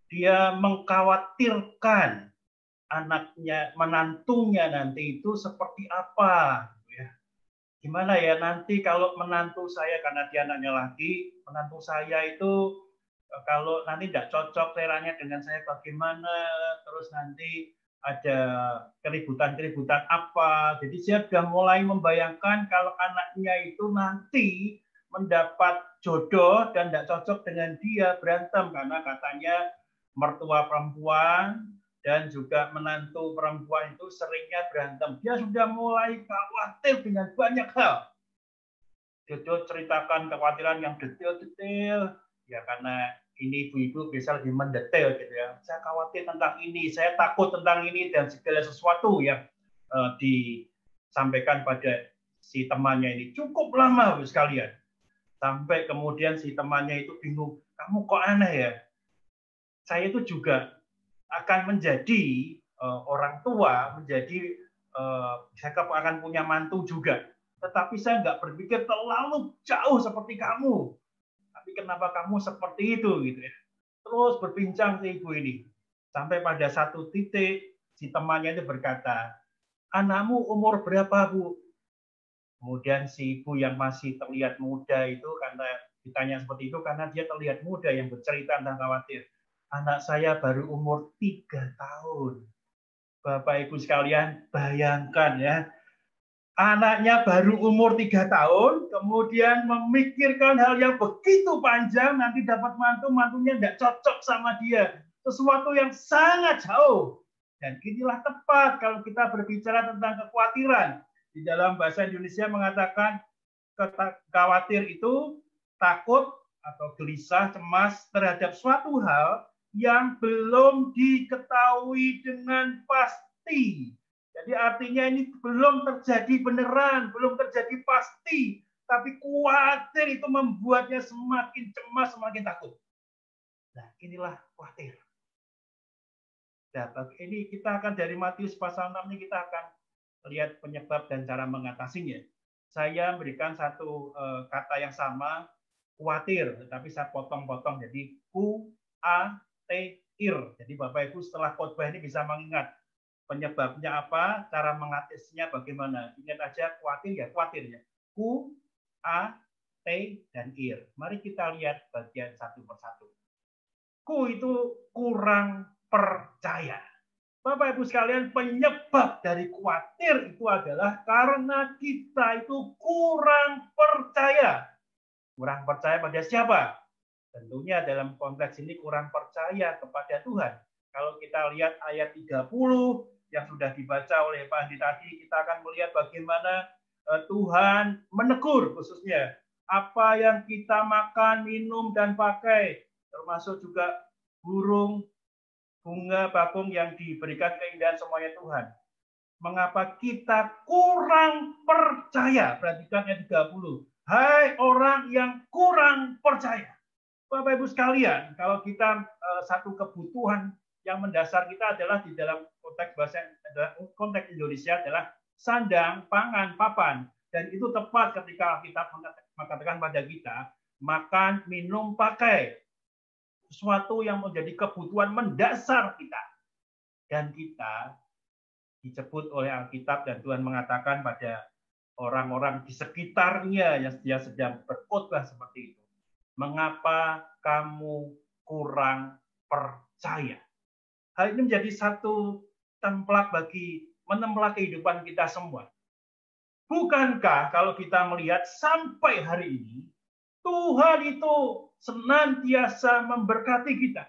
S2: Dia mengkhawatirkan anaknya, menantunya nanti itu seperti apa. Gimana ya nanti kalau menantu saya, karena dia anaknya laki, menantu saya itu kalau nanti tidak cocok seleranya dengan saya bagaimana, terus nanti ada keributan-keributan apa. Jadi saya sudah mulai membayangkan kalau anaknya itu nanti mendapat jodoh dan tidak cocok dengan dia, berantem karena katanya mertua perempuan dan juga menantu perempuan itu seringnya berantem. Dia sudah mulai khawatir dengan banyak hal. Dia ceritakan kekhawatiran yang detail-detail, ya karena ini ibu-ibu bisa lebih mendetail gitu ya. Saya khawatir tentang ini, saya takut tentang ini, dan segala sesuatu yang disampaikan pada si temannya ini. Cukup lama sekalian. Sampai kemudian si temannya itu bingung, kamu kok aneh ya? Saya itu juga akan menjadi orang tua, menjadi saya akan punya mantu juga. Tetapi saya nggak berpikir terlalu jauh seperti kamu. Tapi kenapa kamu seperti itu gitu ya? Terus berbincang si ibu ini. Sampai pada satu titik si temannya itu berkata, anakmu umur berapa, Bu? Kemudian si ibu yang masih terlihat muda itu, karena ditanya seperti itu karena dia terlihat muda, yang bercerita tentang khawatir. Anak saya baru umur 3 tahun. Bapak Ibu sekalian, bayangkan ya. Anaknya baru umur 3 tahun, kemudian memikirkan hal yang begitu panjang, nanti dapat mantu, mantunya tidak cocok sama dia. Sesuatu yang sangat jauh. Dan inilah tepat kalau kita berbicara tentang kekhawatiran. Di dalam bahasa Indonesia mengatakan khawatir itu takut atau gelisah, cemas terhadap suatu hal yang belum diketahui dengan pasti. Jadi artinya ini belum terjadi beneran, belum terjadi pasti, tapi khawatir itu membuatnya semakin cemas, semakin takut. Nah, inilah khawatir. Nah, ini kita akan dari Matius pasal 6 ini kita akan lihat penyebab dan cara mengatasinya. Saya berikan satu kata yang sama, khawatir, tetapi saya potong-potong jadi Q-A-T-I-R. Jadi Bapak Ibu setelah khotbah ini bisa mengingat penyebabnya apa, cara mengatasinya bagaimana. Ingat aja khawatir ya, Q, A, T, dan IR. Mari kita lihat bagian satu persatu. Q itu kurang percaya. Bapak Ibu sekalian, penyebab dari khawatir itu adalah karena kita itu kurang percaya. Kurang percaya pada siapa? Tentunya dalam konteks ini kurang percaya kepada Tuhan. Kalau kita lihat ayat 30 yang sudah dibaca oleh Pak Andi tadi, kita akan melihat bagaimana Tuhan menegur khususnya apa yang kita makan, minum, dan pakai, termasuk juga burung, bunga, bakung yang diberikan keindahan semuanya Tuhan. Mengapa kita kurang percaya? Perhatikan ayat 30. Hai orang yang kurang percaya. Bapak Ibu sekalian, kalau kita satu kebutuhan yang mendasar kita adalah di dalam konteks bahasa konteks Indonesia adalah sandang, pangan, papan. Dan itu tepat ketika kita mengatakan pada kita makan, minum, pakai. Sesuatu yang menjadi kebutuhan mendasar kita. Dan kita disebut oleh Alkitab dan Tuhan mengatakan pada orang-orang di sekitarnya yang dia sedang berkhotbah seperti itu. Mengapa kamu kurang percaya? Hal ini menjadi satu template bagi menemplak kehidupan kita semua. Bukankah kalau kita melihat sampai hari ini, Tuhan itu senantiasa memberkati kita,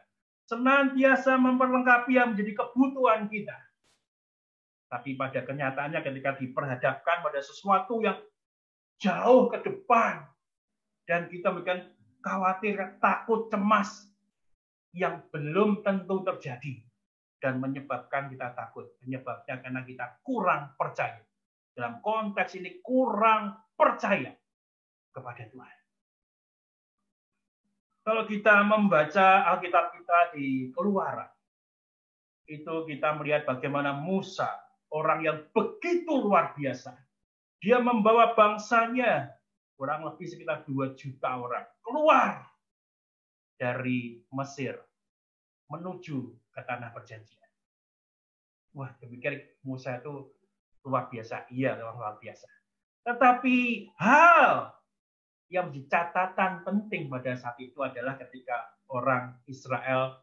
S2: senantiasa memperlengkapi yang menjadi kebutuhan kita. Tapi pada kenyataannya ketika diperhadapkan pada sesuatu yang jauh ke depan, dan kita mungkin khawatir, takut, cemas, yang belum tentu terjadi, dan menyebabkan kita takut. Penyebabnya karena kita kurang percaya. Dalam konteks ini kurang percaya kepada Tuhan. Kalau kita membaca Alkitab kita di Keluaran, itu kita melihat bagaimana Musa, orang yang begitu luar biasa. Dia membawa bangsanya kurang lebih sekitar 2 juta orang keluar dari Mesir menuju ke tanah perjanjian. Wah, dipikir Musa itu luar biasa. Iya, luar biasa. Tetapi hal yang menjadi catatan penting pada saat itu adalah ketika orang Israel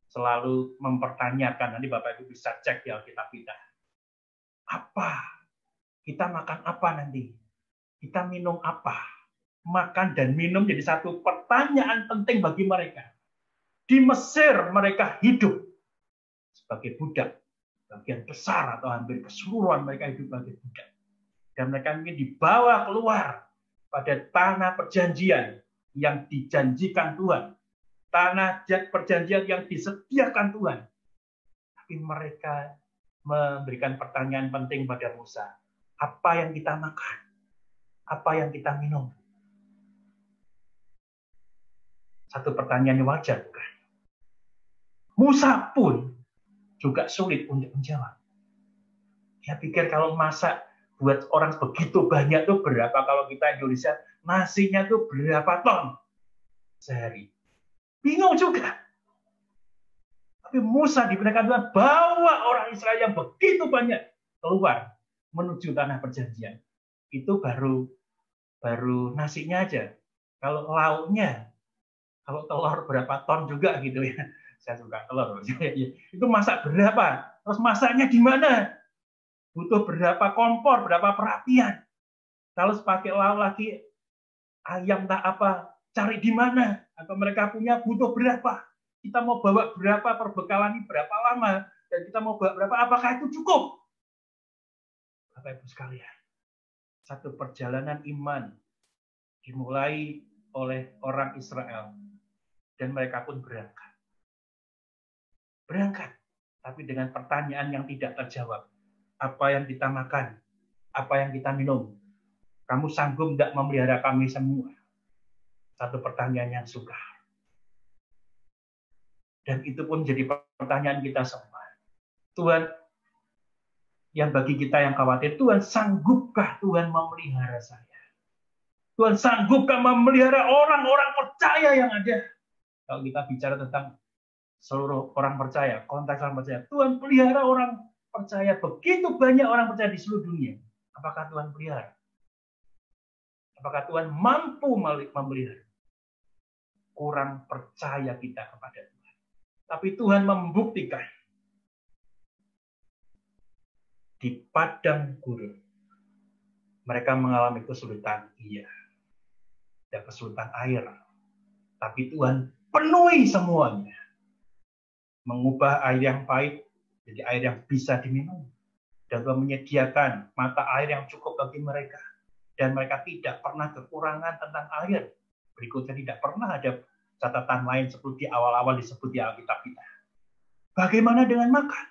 S2: selalu mempertanyakan, nanti Bapak Ibu bisa cek di Alkitab kita. Apa? Kita makan apa nanti? Kita minum apa? Makan dan minum jadi satu pertanyaan penting bagi mereka. Di Mesir mereka hidup sebagai budak. Bagian besar atau hampir keseluruhan mereka hidup sebagai budak. Dan mereka ingin dibawa keluar pada tanah perjanjian yang dijanjikan Tuhan. Tanah perjanjian yang disediakan Tuhan. Tapi mereka memberikan pertanyaan penting pada Musa. Apa yang kita makan? Apa yang kita minum? Satu pertanyaan yang wajar, bukan? Musa pun juga sulit untuk menjawab. Dia pikir kalau masak buat orang begitu banyak tuh berapa, kalau kita Indonesia nasinya tuh berapa ton sehari. Bingung juga. Tapi Musa diperintahkan Tuhan bawa orang Israel yang begitu banyak keluar menuju tanah perjanjian. Itu baru nasinya aja. Kalau lauknya, kalau telur berapa ton juga gitu ya. Saya suka telur. Itu masak berapa? Terus masaknya di mana? Butuh berapa kompor, berapa perapian? Kalau pakai lauk lagi ayam tak apa, cari di mana? Atau mereka punya butuh berapa? Kita mau bawa berapa perbekalan ini berapa lama? Dan kita mau bawa berapa? Apakah itu cukup? Bapak Ibu sekalian, satu perjalanan iman dimulai oleh orang Israel dan mereka pun berangkat. Berangkat, tapi dengan pertanyaan yang tidak terjawab. Apa yang kita makan? Apa yang kita minum? Kamu sanggup tidak memelihara kami semua? Satu pertanyaan yang sukar. Dan itu pun jadi pertanyaan kita semua. Tuhan, yang bagi kita yang khawatir, Tuhan sanggupkah Tuhan memelihara saya? Tuhan sanggupkah memelihara orang-orang percaya yang ada? Kalau kita bicara tentang seluruh orang percaya, konteks orang percaya, Tuhan pelihara orang percaya, begitu banyak orang percaya di seluruh dunia. Apakah Tuhan pelihara? Apakah Tuhan mampu memelihara? Kurang percaya kita kepada Tuhan. Tapi Tuhan membuktikan di padang gurun mereka mengalami kesulitan, iya, ada kesulitan air, tapi Tuhan penuhi semuanya, mengubah air yang pahit jadi air yang bisa diminum, dan Tuhan menyediakan mata air yang cukup bagi mereka, dan mereka tidak pernah kekurangan tentang air. Berikutnya tidak pernah ada catatan lain seperti awal-awal disebut di Alkitab kita. Bagaimana dengan makan?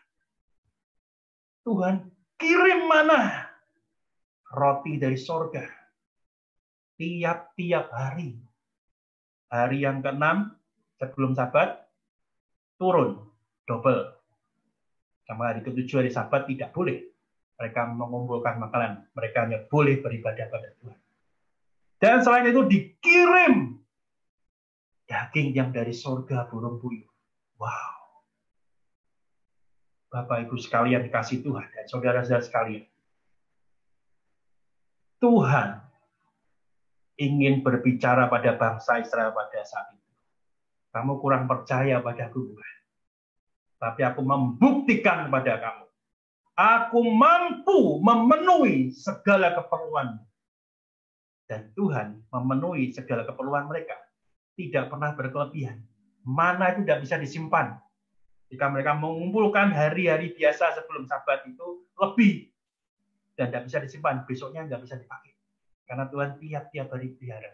S2: Tuhan kirim mana? Roti dari sorga. Tiap-tiap hari. Hari yang ke-6 sebelum Sabat turun double. Sama hari ke-7 hari Sabat tidak boleh. Mereka mengumpulkan makanan. Mereka hanya boleh beribadah pada Tuhan. Dan selain itu dikirim daging yang dari sorga burung puyuh. Wow. Bapak Ibu sekalian dikasih Tuhan dan saudara-saudara sekalian. Tuhan ingin berbicara pada bangsa Israel pada saat itu. Kamu kurang percaya padaku, bukan? Tapi aku membuktikan kepada kamu. Aku mampu memenuhi segala keperluan. Dan Tuhan memenuhi segala keperluan mereka. Tidak pernah berkelebihan. Mana itu tidak bisa disimpan. Jika mereka mengumpulkan hari-hari biasa sebelum Sabat itu lebih. Dan tidak bisa disimpan. Besoknya tidak bisa dipakai. Karena Tuhan tiap-tiap hari pelihara.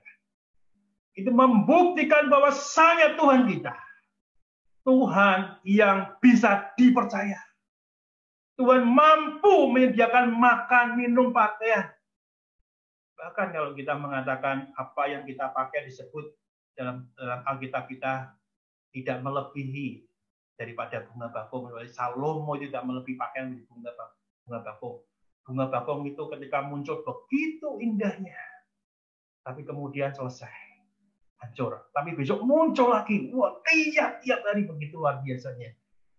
S2: Itu membuktikan bahwa saya Tuhan kita. Tuhan yang bisa dipercaya. Tuhan mampu menyediakan makan, minum, pakaian. Bahkan kalau kita mengatakan apa yang kita pakai disebut dalam Alkitab kita tidak melebihi daripada bunga bakung. Salomo tidak melebihi pakaian di bunga bakung. Bunga bakung itu ketika muncul begitu indahnya.
S7: tapi kemudian selesai, hancur. Tapi besok muncul lagi, wah tiap hari begitu luar biasanya.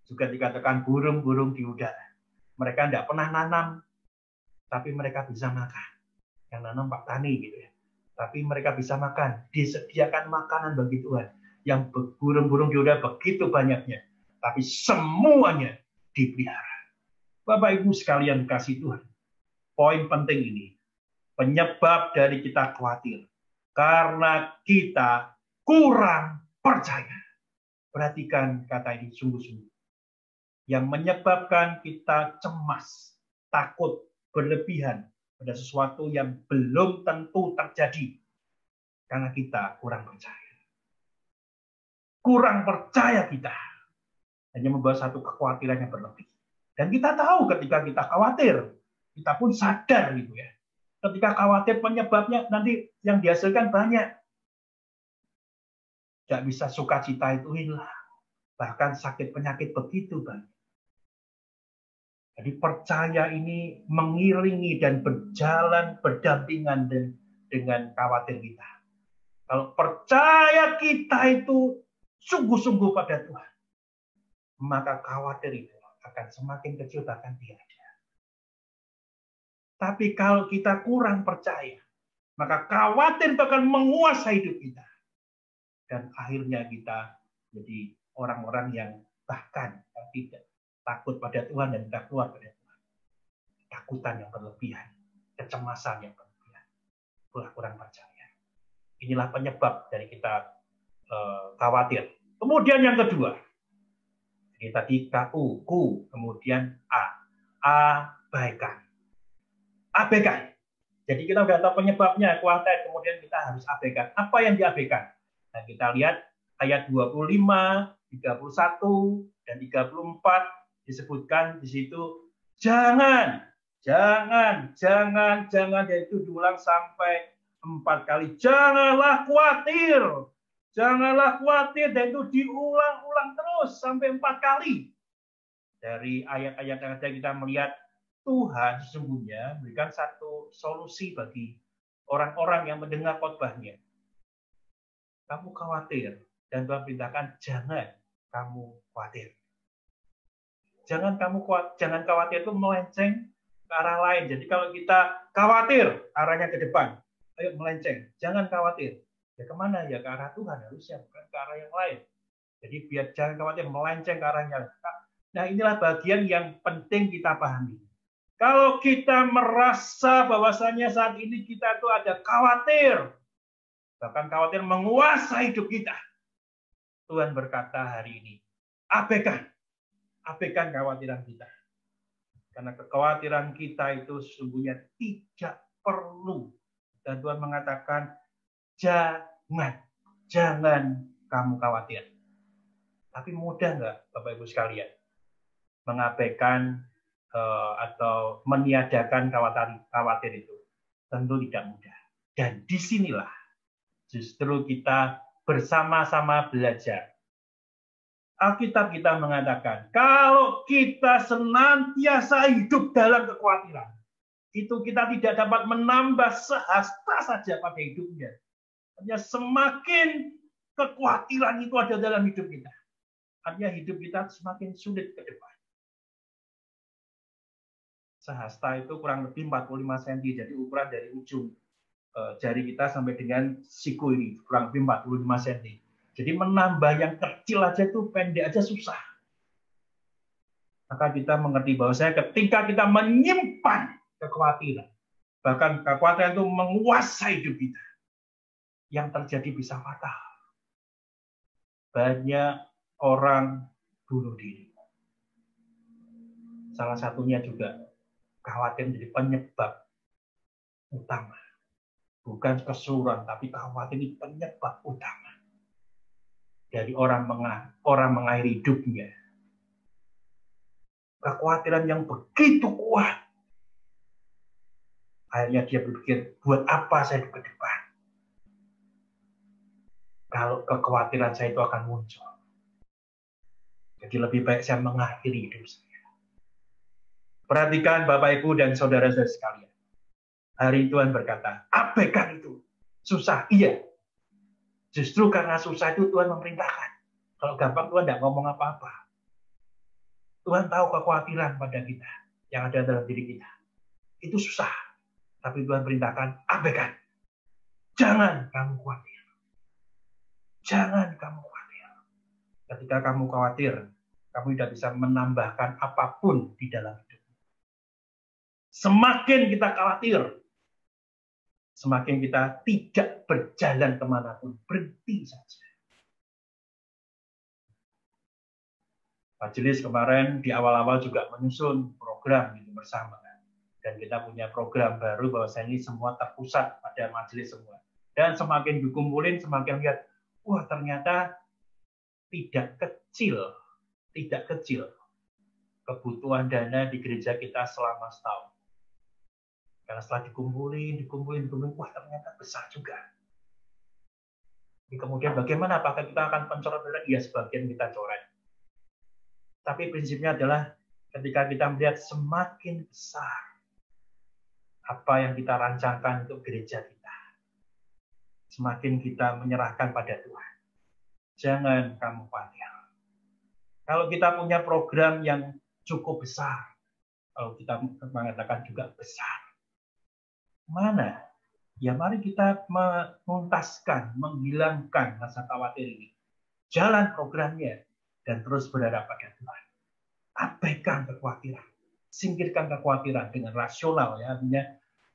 S7: Juga dikatakan burung-burung di udara. Mereka tidak pernah nanam, tapi mereka bisa makan. Yang nanam Pak Tani gitu ya. Tapi mereka bisa makan, disediakan makanan bagi Tuhan. Yang burung-burung di udara begitu banyaknya, tapi semuanya dipelihara. Bapak Ibu sekalian kasih Tuhan, poin penting ini, penyebab dari kita khawatir karena kita kurang percaya. Perhatikan kata ini sungguh-sungguh. Yang menyebabkan kita cemas, takut, berlebihan pada sesuatu yang belum tentu terjadi karena kita kurang percaya. Kurang percaya kita hanya membawa satu kekhawatiran yang berlebih. Dan kita tahu ketika kita khawatir, kita pun sadar gitu ya. Ketika khawatir penyebabnya nanti yang dihasilkan banyak. Tidak bisa sukacita itu hilang. Bahkan sakit penyakit begitu banyak. Jadi percaya ini mengiringi dan berjalan berdampingan dengan khawatir kita. Kalau percaya kita itu sungguh-sungguh pada Tuhan, maka khawatir itu akan semakin kecil bahkan tiada. Tapi kalau kita kurang percaya, maka khawatir itu akan menguasai hidup kita. Dan akhirnya kita jadi orang-orang yang bahkan tidak takut pada Tuhan dan tidak keluar pada Tuhan. Takutan yang berlebihan, kecemasan yang berlebihan, kurang percaya. Inilah penyebab dari kita khawatir. Kemudian yang kedua, jadi tadi KU, ku, kemudian abaikan. Abaikan. Jadi kita sudah tahu penyebabnya, khawatir, kemudian kita harus abaikan. Apa yang diabaikan? Nah, kita lihat ayat 25, 31, dan 34 disebutkan di situ, jangan, yaitu diulang sampai 4 kali. Janganlah khawatir, dan itu diulang-ulang terus sampai 4 kali. Dari ayat-ayat yang ada kita melihat Tuhan sesungguhnya memberikan satu solusi bagi orang-orang yang mendengar khotbahnya. Kamu khawatir, dan Tuhan perintahkan jangan kamu khawatir. Jangan khawatir itu melenceng ke arah lain. Jadi kalau kita khawatir arahnya ke depan, ayo melenceng. Jangan khawatir. Ya kemana? Ya ke arah Tuhan harusnya, bukan ke arah yang lain. Jadi biar jangan khawatir melenceng ke arahnya. Nah inilah bagian yang penting kita pahami. Kalau kita merasa bahwasannya saat ini kita itu ada khawatir, bahkan khawatir menguasai hidup kita, Tuhan berkata hari ini, abaikan kekhawatiran kita. Karena kekhawatiran kita itu sesungguhnya tidak perlu. Dan Tuhan mengatakan, jangan kamu khawatir. Tapi mudah nggak, Bapak Ibu sekalian, mengabaikan atau meniadakan khawatir itu? Tentu tidak mudah. Dan disinilah justru kita bersama-sama belajar. Alkitab kita mengatakan, kalau kita senantiasa hidup dalam kekhawatiran, itu kita tidak dapat menambah sehasta saja pada hidupnya. Hanya semakin kekhawatiran itu ada dalam hidup kita. Artinya hidup kita semakin sulit ke depan. Sehasta itu kurang lebih 45 cm, jadi ukuran dari ujung jari kita sampai dengan siku ini, kurang lebih 45 cm. Jadi menambah yang kecil aja itu pendek aja susah. Maka kita mengerti bahwa ketika kita menyimpan kekhawatiran, bahkan kekhawatiran itu menguasai hidup kita, yang terjadi bisa fatal. Banyak orang bunuh diri. Salah satunya juga khawatir menjadi penyebab utama. Bukan keseluruhan, tapi khawatir ini penyebab utama. Dari orang mengakhiri hidupnya. Kekhawatiran yang begitu kuat. Akhirnya dia berpikir, buat apa saya hidup ke depan? Kalau kekhawatiran saya itu akan muncul. Jadi lebih baik saya mengakhiri hidup saya. Perhatikan Bapak Ibu dan saudara-saudara sekalian. Hari Tuhan berkata, abaikan itu. Susah, iya. Justru karena susah itu Tuhan memerintahkan. Kalau gampang Tuhan tidak ngomong apa-apa. Tuhan tahu kekhawatiran pada kita yang ada dalam diri kita. Itu susah. Tapi Tuhan perintahkan, abaikan. Jangan kamu khawatir. Jangan kamu khawatir. Ketika kamu khawatir, kamu tidak bisa menambahkan apapun di dalam hidup. Semakin kita khawatir, semakin kita tidak berjalan kemanapun. Berhenti saja. Majelis kemarin di awal-awal juga menyusun program gitu bersama. Dan kita punya program baru bahwa ini semua terpusat pada majelis semua. Dan semakin dikumpulin, semakin lihat, wah ternyata tidak kecil kebutuhan dana di gereja kita selama setahun. Karena setelah dikumpulin, wah ternyata besar juga. Jadi kemudian bagaimana? Apakah kita akan pencoret? Ya sebagian kita coret. Tapi prinsipnya adalah ketika kita melihat semakin besar apa yang kita rancangkan untuk gereja kita, semakin kita menyerahkan pada Tuhan. Jangan kamu khawatir. Kalau kita punya program yang cukup besar, kalau kita mengatakan juga besar, mana? Ya mari kita menuntaskan, menghilangkan rasa khawatir ini. Jalan programnya dan terus berharap pada Tuhan. Abaikan kekhawatiran. Singkirkan kekhawatiran dengan rasional, ya, artinya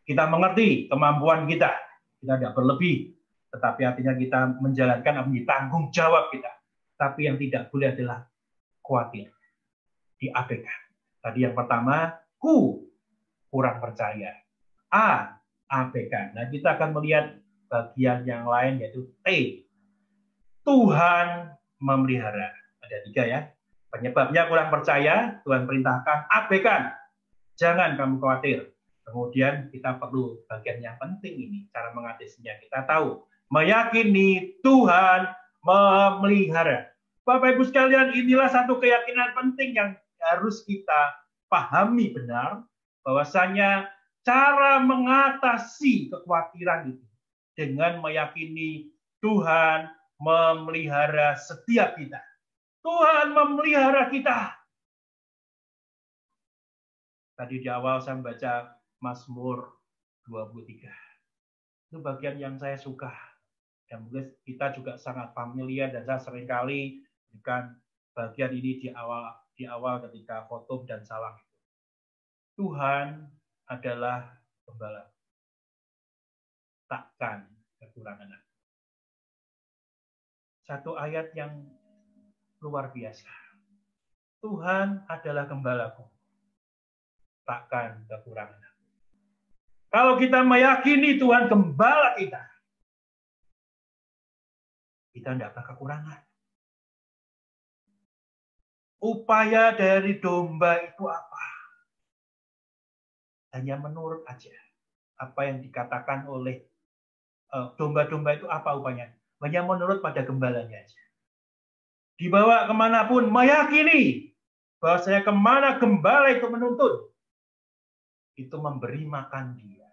S7: kita mengerti kemampuan kita tidak berlebih, tetapi artinya kita menjalankan apa yang tanggung jawab kita. Tapi yang tidak boleh adalah khawatir, diabaikan. Tadi yang pertama, kurang percaya. Abaikan. Nah, kita akan melihat bagian yang lain yaitu T. Tuhan memelihara. Ada 3 ya. Penyebabnya kurang percaya, Tuhan perintahkan, abaikan. Jangan kamu khawatir. Kemudian kita perlu bagian yang penting ini, cara mengatasinya. Kita tahu, meyakini Tuhan memelihara. Bapak Ibu sekalian, inilah satu keyakinan penting yang harus kita pahami benar, bahwasanya cara mengatasi kekhawatiran itu dengan meyakini Tuhan memelihara setiap kita. Tuhan memelihara kita. Tadi di awal saya membaca Mazmur 23. Itu bagian yang saya suka. Dan mungkin kita juga sangat familiar dan saya seringkali berikan bagian ini di awal ketika khotbah dan salam itu. Tuhan adalah gembala. Takkan kekurangan aku. Satu ayat yang luar biasa. Tuhan adalah gembalaku. Takkan kekurangan aku. Kalau kita meyakini Tuhan gembala kita tidak akan kekurangan. Upaya dari domba itu apa? Hanya menurut aja. Apa yang dikatakan oleh domba-domba itu apa upayanya? Hanya menurut pada gembalanya aja. Dibawa kemanapun, meyakini bahwa saya kemana gembala itu menuntun. Itu memberi makan dia.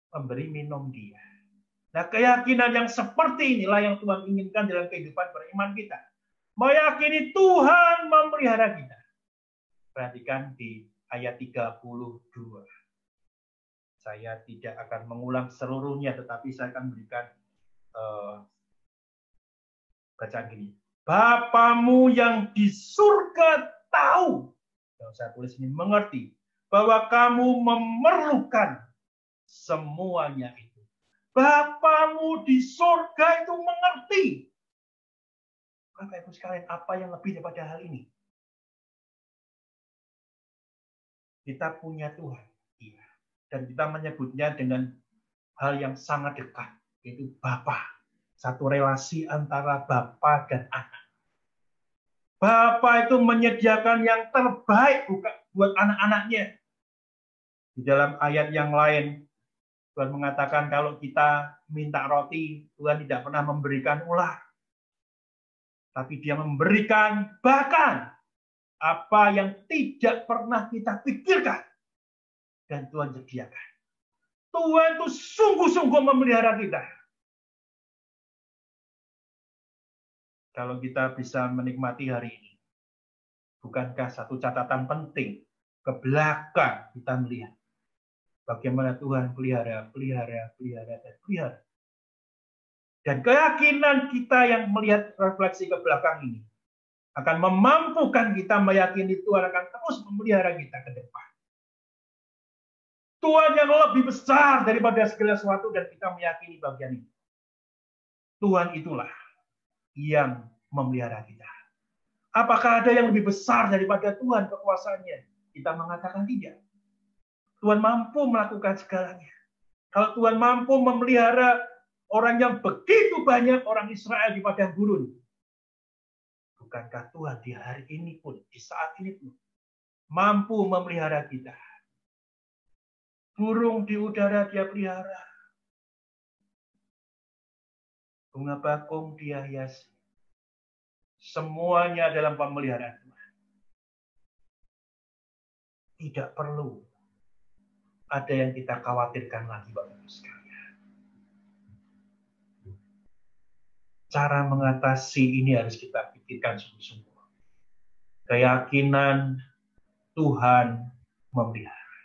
S7: Memberi minum dia. Nah, keyakinan yang seperti inilah yang Tuhan inginkan dalam kehidupan beriman kita. Meyakini Tuhan memelihara kita. Perhatikan di ayat 32. Saya tidak akan mengulang seluruhnya, tetapi saya akan berikan bacaan gini. Bapamu yang di surga tahu, yang saya tulis ini mengerti, bahwa kamu memerlukan semuanya itu. Bapamu di surga itu mengerti. Bapak Ibu sekalian, apa yang lebih daripada hal ini? Kita punya Tuhan. Iya. Dan kita menyebutnya dengan hal yang sangat dekat, yaitu Bapa. Satu relasi antara Bapa dan anak. Bapa itu menyediakan yang terbaik buat anak-anaknya. Di dalam ayat yang lain, Tuhan mengatakan kalau kita minta roti, Tuhan tidak pernah memberikan ular. Tapi dia memberikan bahkan apa yang tidak pernah kita pikirkan. Dan Tuhan sediakan. Tuhan itu sungguh-sungguh memelihara kita. kalau kita bisa menikmati hari ini? Bukankah satu catatan penting ke belakang kita melihat bagaimana Tuhan pelihara. Dan keyakinan kita yang melihat refleksi ke belakang ini akan memampukan kita meyakini Tuhan akan terus memelihara kita ke depan. Tuhan yang lebih besar daripada segala sesuatu dan kita meyakini bagian ini. Tuhan itulah yang memelihara kita. Apakah ada yang lebih besar daripada Tuhan kekuasaannya? Kita mengatakan tidak. Tuhan mampu melakukan segalanya. Kalau Tuhan mampu memelihara orang yang begitu banyak orang Israel di padang gurun, bukankah Tuhan di hari ini pun, di saat ini pun, mampu memelihara kita? Burung di udara Dia pelihara. Bunga bakung Dia hiasi. Semuanya dalam pemeliharaan Tuhan. Tidak perlu ada yang kita khawatirkan lagi, Bapak Ibu sekalian. Cara mengatasi ini harus kita pikirkan sungguh-sungguh. Keyakinan Tuhan memelihara.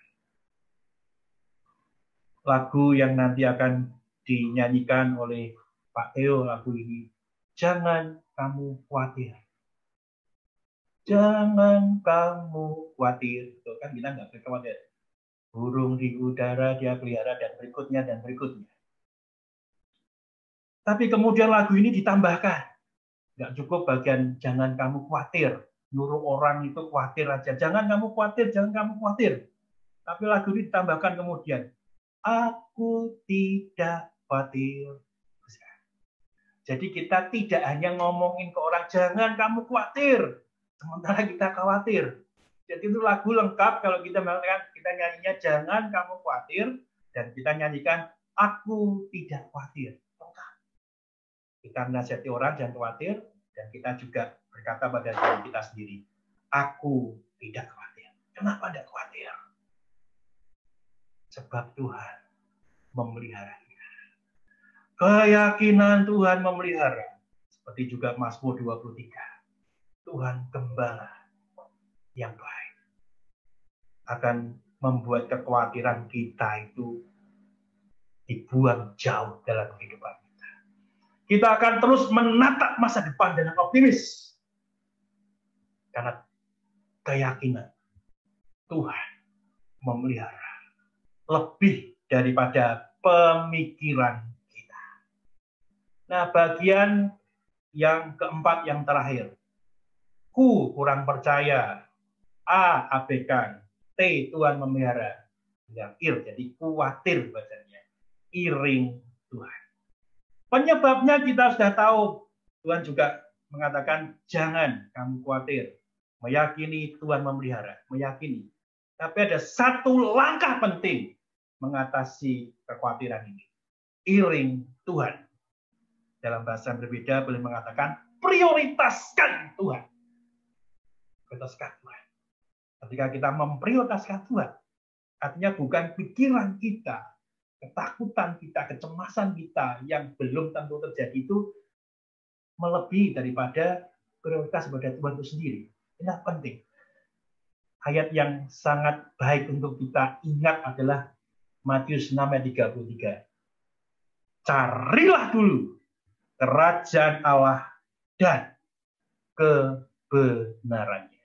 S7: Lagu yang nanti akan dinyanyikan oleh Pak Theo, lagu ini, jangan kamu khawatir. Jangan kamu khawatir. Itu kan kita nggak boleh khawatir. Burung di udara Dia pelihara, dan berikutnya, dan berikutnya. Tapi kemudian lagu ini ditambahkan. Nggak cukup bagian jangan kamu khawatir. Nyuruh orang itu khawatir aja. Jangan kamu khawatir, jangan kamu khawatir. Tapi lagu ini ditambahkan kemudian. Aku tidak khawatir. Jadi kita tidak hanya ngomongin ke orang, jangan kamu khawatir. Sementara kita khawatir. Jadi itu lagu lengkap kalau kita mengatakan, kita nyanyinya jangan kamu khawatir. Dan kita nyanyikan, aku tidak khawatir. Lengkap. Kita menasihati orang, jangan khawatir. Dan kita juga berkata pada diri kita sendiri, aku tidak khawatir. Kenapa tidak khawatir? Sebab Tuhan memelihara kita. Keyakinan Tuhan memelihara. Seperti juga Mazmur 23. Tuhan gembala yang baik. Akan membuat kekhawatiran kita itu dibuang jauh dalam kehidupan kita. Kita akan terus menatap masa depan dengan optimis. Karena keyakinan Tuhan memelihara. Lebih daripada pemikiran kita. Nah, bagian yang keempat yang terakhir. Ku kurang percaya. A, abaikan. T, Tuhan memelihara. Yang ir, jadi khawatir bacanya. Iring Tuhan. Penyebabnya kita sudah tahu. Tuhan juga mengatakan, jangan kamu khawatir. Meyakini Tuhan memelihara. Meyakini. Tapi ada satu langkah penting mengatasi kekhawatiran ini. Iring Tuhan. Dalam bahasa yang berbeda boleh mengatakan prioritaskan Tuhan. Prioritaskan Tuhan. Ketika kita memprioritaskan Tuhan, artinya bukan pikiran kita, ketakutan kita, kecemasan kita yang belum tentu terjadi itu melebihi daripada prioritas kepada Tuhan itu sendiri. Ini penting. Ayat yang sangat baik untuk kita ingat adalah Matius 6 ayat 33. Carilah dulu kerajaan Allah dan kebenarannya.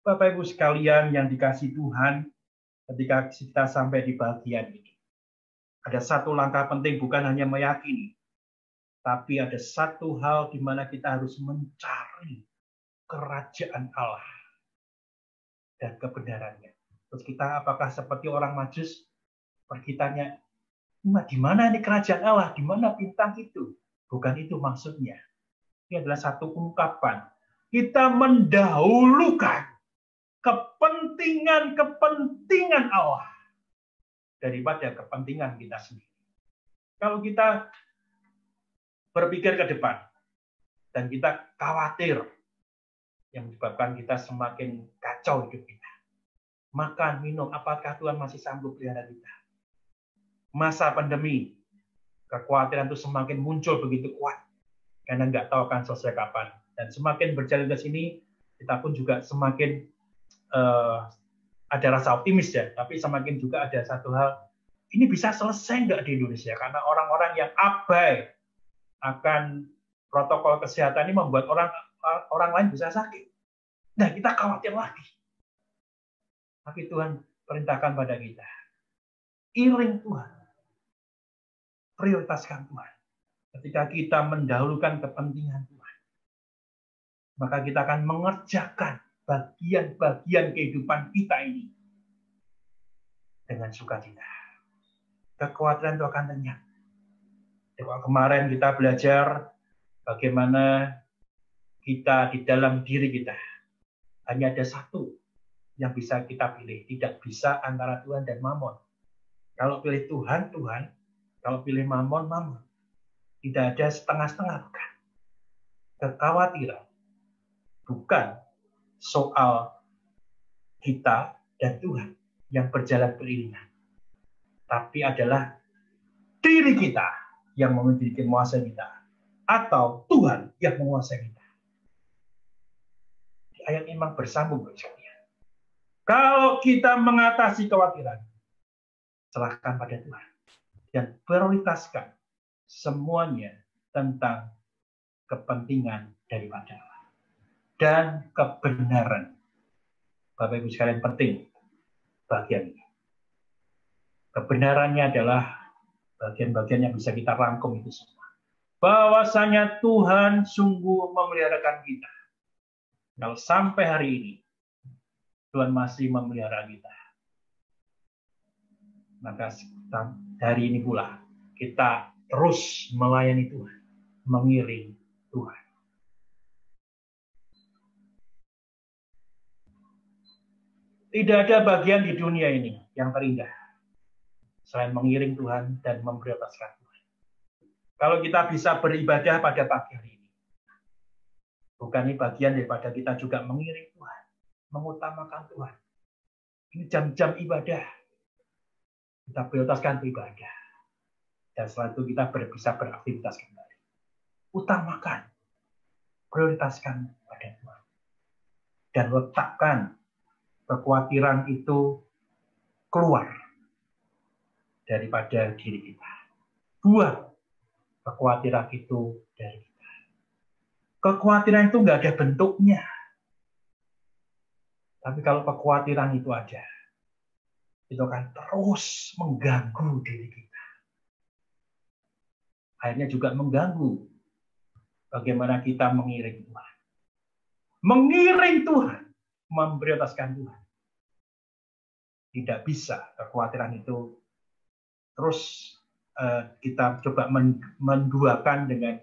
S7: Bapak Ibu sekalian yang dikasihi Tuhan, ketika kita sampai di bagian ini, ada satu langkah penting, bukan hanya meyakini, tapi ada satu hal di mana kita harus mencari kerajaan Allah dan kebenarannya. Terus kita apakah seperti orang Majus pergi tanya, di mana ini kerajaan Allah? Di mana bintang itu? Bukan itu maksudnya. Ini adalah satu ungkapan. Kita mendahulukan kepentingan Allah daripada kepentingan kita sendiri. Kalau kita berpikir ke depan dan kita khawatir, yang menyebabkan kita semakin kacau hidup kita. Makan, minum, apakah Tuhan masih sanggup pelihara kita? Masa pandemi, kekhawatiran itu semakin muncul begitu kuat. karena nggak tahu akan selesai kapan. Dan semakin berjalan ke sini, kita pun juga semakin ada rasa optimis ya, tapi semakin juga ada satu hal, ini bisa selesai nggak di Indonesia? Karena orang-orang yang abai akan protokol kesehatan ini membuat orang lain bisa sakit. Nah, kita khawatir lagi. Tapi Tuhan perintahkan pada kita, iring Tuhan, prioritaskan Tuhan. Ketika kita mendahulukan kepentingan Tuhan, maka kita akan mengerjakan bagian-bagian kehidupan kita ini dengan sukacita. Kekhawatiran itu akan lenyap. Kalau kemarin kita belajar bagaimana kita di dalam diri kita hanya ada satu yang bisa kita pilih, tidak bisa antara Tuhan dan Mamon. Kalau pilih Tuhan, Tuhan. Kalau pilih Mamon, Mamon. Tidak ada setengah-setengah, bukan. Kekhawatiran bukan soal kita dan Tuhan yang berjalan beriringan, tapi adalah diri kita yang memiliki menguasai kita, atau Tuhan yang menguasai kita. Di ayat ini memang bersambung, sekalian. Kalau kita mengatasi kekhawatiran, serahkan pada Tuhan dan prioritaskan semuanya tentang kepentingan daripada Allah dan kebenaran. Bapak Ibu sekalian, penting bagian ini. Kebenarannya adalah bagian-bagian yang bisa kita rangkum itu semua. Bahwasanya Tuhan sungguh memeliharakan kita. Kalau sampai hari ini Tuhan masih memelihara kita, maka dari ini pula kita terus melayani Tuhan, mengiring Tuhan. Tidak ada bagian di dunia ini yang terindah selain mengiring Tuhan dan memprioritaskan Tuhan. Kalau kita bisa beribadah pada pagi hari ini, bukan ini bagian daripada kita juga mengiring Tuhan, mengutamakan Tuhan. Ini jam-jam ibadah. Kita prioritaskan ibadah. Dan setelah itu kita bisa beraktivitas kembali. Utamakan, prioritaskan pada Tuhan. Dan letakkan kekhawatiran itu keluar daripada diri kita. Buang kekhawatiran itu dari kita. Kekhawatiran itu nggak ada bentuknya. Tapi kalau kekhawatiran itu ada, itu akan terus mengganggu diri kita. Akhirnya juga mengganggu bagaimana kita mengiring Tuhan. Mengiring Tuhan, memprioritaskan Tuhan. Tidak bisa kekhawatiran itu terus kita coba menduakan dengan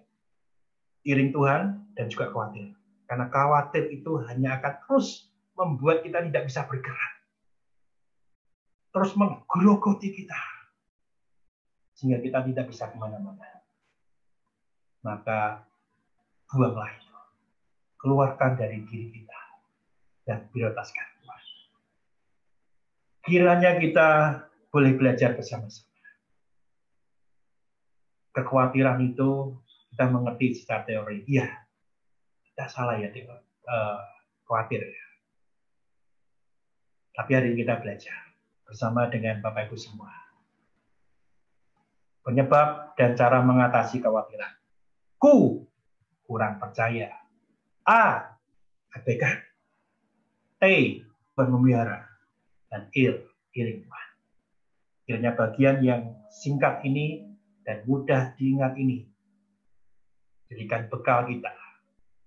S7: iring Tuhan dan juga khawatir. Karena khawatir itu hanya akan terus membuat kita tidak bisa bergerak. Terus menggerogoti kita. Sehingga kita tidak bisa kemana-mana. Maka buanglah itu. Keluarkan dari diri kita. Dan prioritaskan Tuhan. Kiranya kita boleh belajar bersama-sama. Kekhawatiran itu kita mengerti secara teori. Iya, kita salah ya, khawatir. Tapi hari ini kita belajar bersama dengan Bapak Ibu semua. Penyebab dan cara mengatasi kekhawatiran. Ku, kurang percaya. A, abaikan. T, memelihara. Dan iring Tuhan. Kiranya bagian yang singkat ini dan mudah diingat ini jadikan bekal kita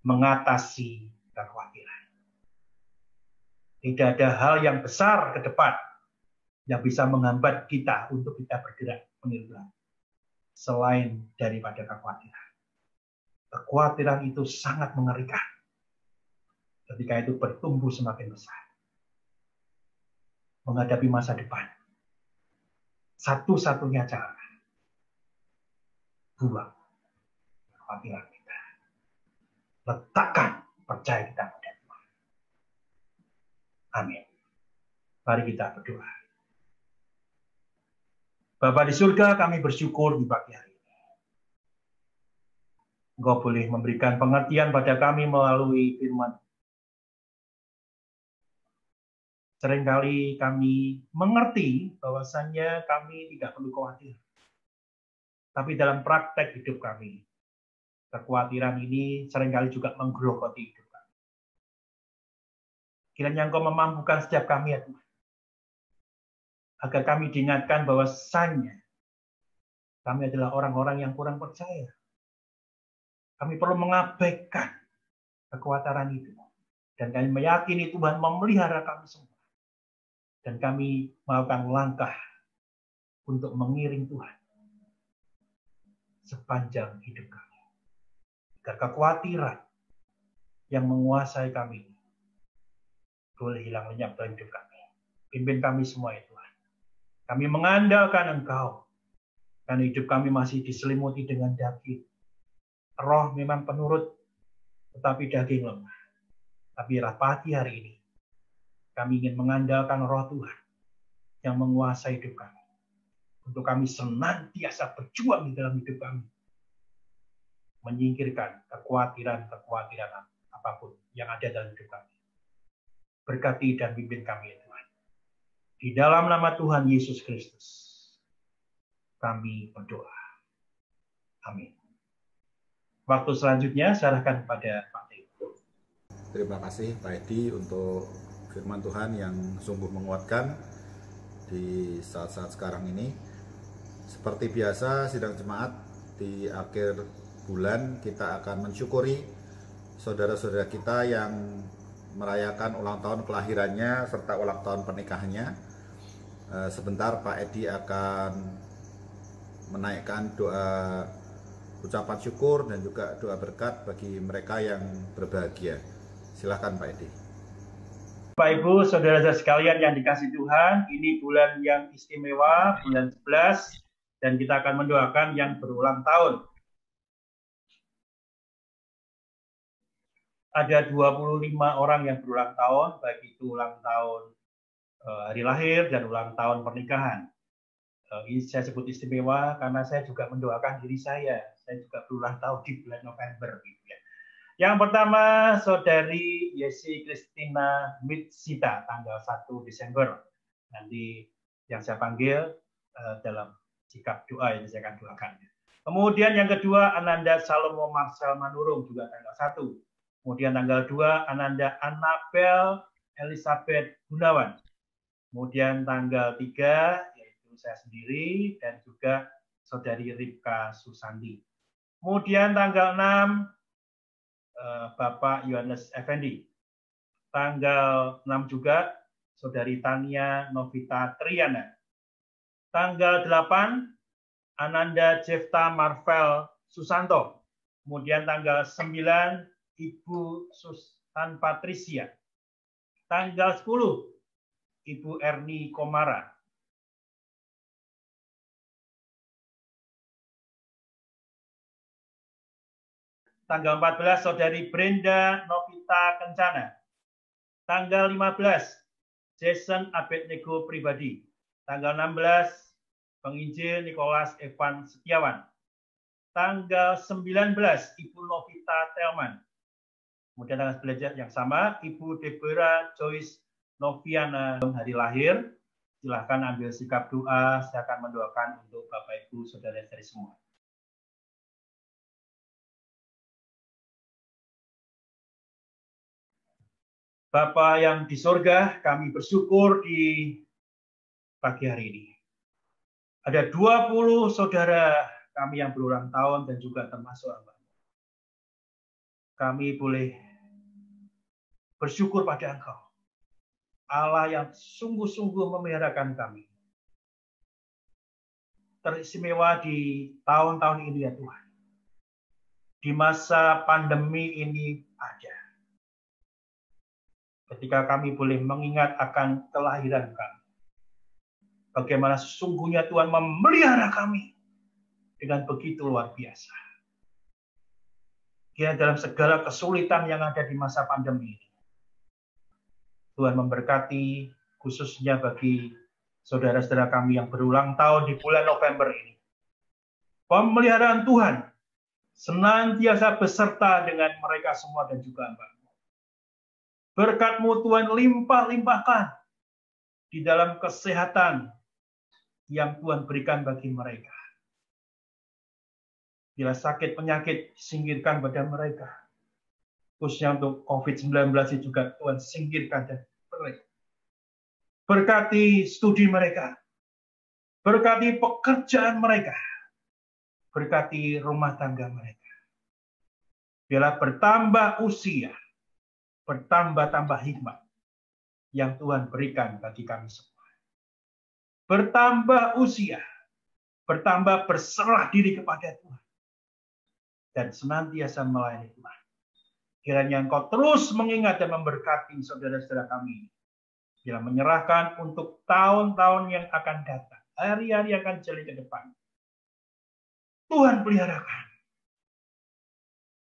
S7: mengatasi kekhawatiran. Tidak ada hal yang besar ke depan yang bisa menghambat kita untuk kita bergerak meniru Tuhan selain daripada kekhawatiran. Kekhawatiran itu sangat mengerikan ketika itu bertumbuh semakin besar. Menghadapi masa depan. Satu-satunya cara. Buang kekhawatiran kita. Letakkan percaya kita pada Tuhan. Amin. Mari kita berdoa. Bapa di surga, kami bersyukur di pagi hari ini. Engkau boleh memberikan pengertian pada kami melalui firman. Seringkali kami mengerti bahwasannya kami tidak perlu khawatir. Tapi dalam praktek hidup kami, kekhawatiran ini seringkali juga menggerogoti hidup kami. Kiranya Engkau memampukan setiap kami ya Tuhan. Agar kami diingatkan bahwasannya kami adalah orang-orang yang kurang percaya. Kami perlu mengabaikan kekhawatiran itu. Dan kami meyakini Tuhan memelihara kami semua. Dan kami melakukan langkah untuk mengiring Tuhan sepanjang hidup kami. Agar kekhawatiran yang menguasai kami boleh hilang lenyap dalam hidup kami. Pimpin kami semua ya Tuhan. Kami mengandalkan Engkau. Karena hidup kami masih diselimuti dengan daging. Roh memang penurut, tetapi daging lemah. Tapi pagi hari ini, kami ingin mengandalkan Roh Tuhan yang menguasai hidup kami. Untuk kami senantiasa berjuang di dalam hidup kami. Menyingkirkan kekhawatiran apapun yang ada dalam hidup kami. Berkati dan pimpin kami ya Tuhan. Di dalam nama Tuhan Yesus Kristus, kami berdoa. Amin. Waktu selanjutnya serahkan kepada Pak Teguh.
S1: Terima kasih Pak Edi untuk firman Tuhan yang sungguh menguatkan di saat-saat sekarang ini. Seperti biasa sidang jemaat di akhir bulan kita akan mensyukuri saudara-saudara kita yang merayakan ulang tahun kelahirannya serta ulang tahun pernikahannya. Sebentar Pak Edi akan menaikkan doa ucapan syukur dan juga doa berkat bagi mereka yang berbahagia. Silakan Pak Edi.
S7: Bapak Ibu, saudara-saudara sekalian yang dikasihi Tuhan, ini bulan yang istimewa, bulan 11, dan kita akan mendoakan yang berulang tahun. Ada 25 orang yang berulang tahun, baik itu ulang tahun hari lahir dan ulang tahun pernikahan. Ini saya sebut istimewa karena saya juga mendoakan diri saya. Saya juga berulang tahun di bulan November. Gitu ya. Yang pertama, Saudari Yesi Kristina Mitsita, tanggal 1 Desember. Nanti yang saya panggil dalam sikap doa yang saya akan doakan. Kemudian yang kedua, Ananda Salomo Marcel Manurung, juga tanggal 1. Kemudian tanggal 2, Ananda Annabel Elizabeth Gunawan. Kemudian tanggal 3, yaitu saya sendiri, dan juga Saudari Ripka Susandi. Kemudian tanggal 6, Bapak Yohanes Effendi. Tanggal 6 juga, Saudari Tania Novita Triana. Tanggal 8, Ananda Jefta Marvel Susanto. Kemudian tanggal 9, Ibu Susan Patricia. Tanggal 10, Ibu Erni Komara. Tanggal 14, Saudari Brenda Novita Kencana. Tanggal 15, Jason Abednego pribadi. Tanggal 16, Penginjil Nicholas Evan Setiawan. Tanggal 19, Ibu Novita Telman. Kemudian tanggal 11 yang sama, Ibu Deborah Joyce Noviana hari lahir. Silahkan ambil sikap doa. Saya akan mendoakan untuk Bapak Ibu saudara-saudari semua. Bapa yang di surga, kami bersyukur di pagi hari ini. Ada 20 saudara kami yang berulang tahun dan juga termasuk hamba. Kami boleh bersyukur pada Engkau. Allah yang sungguh-sungguh memeliharakan kami. Teristimewa di tahun-tahun ini ya Tuhan. Di masa pandemi ini ada. Ketika kami boleh mengingat akan kelahiran kami. Bagaimana sesungguhnya Tuhan memelihara kami dengan begitu luar biasa. Kiranya dalam segala kesulitan yang ada di masa pandemi ini, Tuhan memberkati khususnya bagi saudara-saudara kami yang berulang tahun di bulan November ini. Pemeliharaan Tuhan senantiasa beserta dengan mereka semua dan juga hamba-Mu. Berkat-Mu Tuhan limpah-limpahkan di dalam kesehatan yang Tuhan berikan bagi mereka. Bila sakit penyakit singkirkan pada mereka. Khususnya untuk COVID-19 itu juga Tuhan singkirkan dan mereka. Berkati studi mereka. Berkati pekerjaan mereka. Berkati rumah tangga mereka. Bila bertambah usia, bertambah-tambah hikmat yang Tuhan berikan bagi kami semua. Bertambah usia, bertambah berserah diri kepada Tuhan. Dan senantiasa melayani Tuhan. Kiranya Engkau terus mengingat dan memberkati saudara-saudara kami. Bila menyerahkan untuk tahun-tahun yang akan datang. Hari-hari akan jeli ke depan. Tuhan peliharakan.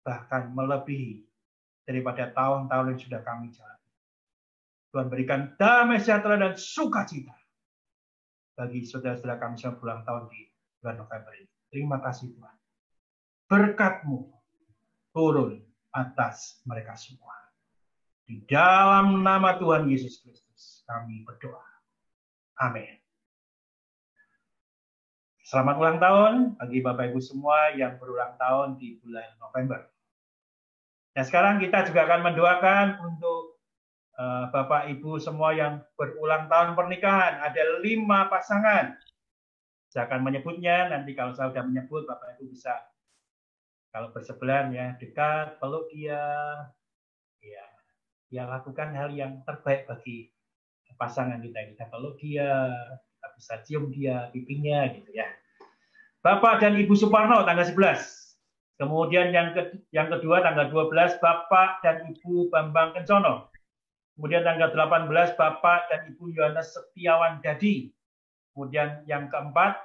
S7: Bahkan melebihi daripada tahun-tahun yang sudah kami jalani. Tuhan berikan damai sejahtera dan sukacita bagi saudara-saudara kami yang ulang tahun di bulan November ini. Terima kasih Tuhan. Berkat-Mu turun atas mereka semua. Di dalam nama Tuhan Yesus Kristus kami berdoa. Amin. Selamat ulang tahun bagi Bapak Ibu semua yang berulang tahun di bulan November. Nah, sekarang kita juga akan mendoakan untuk Bapak Ibu semua yang berulang tahun pernikahan. Ada 5 pasangan. Saya akan menyebutnya, nanti kalau saya sudah menyebut, Bapak Ibu bisa, kalau bersebelahan ya, dekat, peluk dia, ya lakukan hal yang terbaik bagi pasangan kita. Kita peluk dia, kita bisa cium dia, pipinya gitu ya. Bapak dan Ibu Suparno tanggal 11. Kemudian yang kedua tanggal 12 Bapak dan Ibu Bambang Kencono. Kemudian tanggal 18 Bapak dan Ibu Yohanes Setiawan Dadi. Kemudian yang keempat,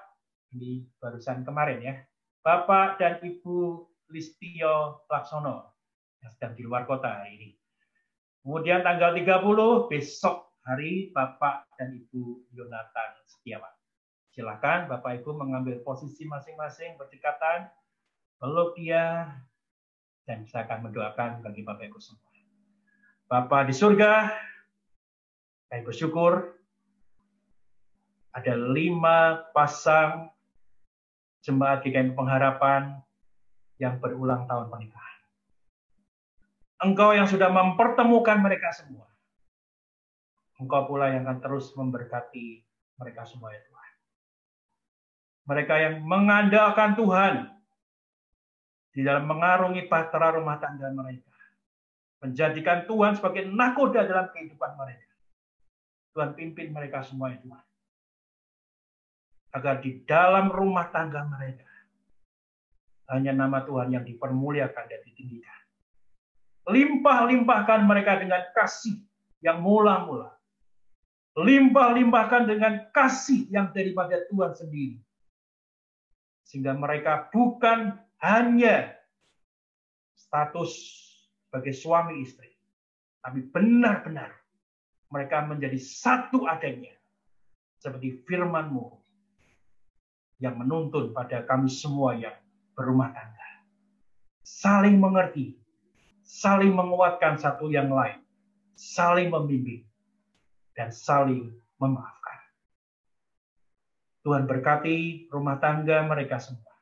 S7: ini barusan kemarin ya, Bapak dan Ibu Listio Laksono yang sedang di luar kota hari ini. Kemudian tanggal 30 besok hari Bapak dan Ibu Yonatan Setiawan. Silakan Bapak Ibu mengambil posisi masing-masing berdekatan, peluk dia, dan saya akan mendoakan bagi Bapak Ibu semua. Bapa di surga, kami bersyukur ada 5 pasang jemaat GKM Pengharapan yang berulang tahun pernikahan. Engkau yang sudah mempertemukan mereka semua. Engkau pula yang akan terus memberkati mereka semua ya Tuhan. Mereka yang mengandalkan Tuhan di dalam mengarungi bahtera rumah tangga mereka. Menjadikan Tuhan sebagai nakoda dalam kehidupan mereka. Tuhan pimpin mereka semua ya Tuhan. Agar di dalam rumah tangga mereka hanya nama Tuhan yang dipermuliakan dan ditinggikan. Limpah-limpahkan mereka dengan kasih yang mula-mula. Limpah-limpahkan dengan kasih yang daripada Tuhan sendiri. Sehingga mereka bukan hanya status sebagai suami istri, tapi benar-benar mereka menjadi satu adanya. Seperti firman-Mu yang menuntun pada kami semua yang berumah tangga. Saling mengerti, saling menguatkan satu yang lain, saling membimbing, dan saling memaafkan. Tuhan berkati rumah tangga mereka semua.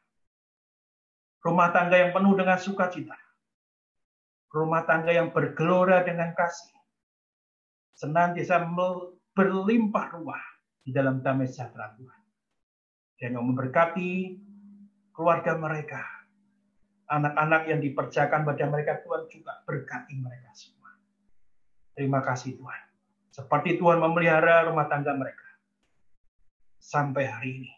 S7: Rumah tangga yang penuh dengan sukacita. Rumah tangga yang bergelora dengan kasih. Senantiasa berlimpah ruah di dalam damai sejahtera Tuhan. Dan yang memberkati keluarga mereka. Anak-anak yang dipercayakan pada mereka, Tuhan juga berkati mereka semua. Terima kasih Tuhan. Seperti Tuhan memelihara rumah tangga mereka. Sampai hari ini.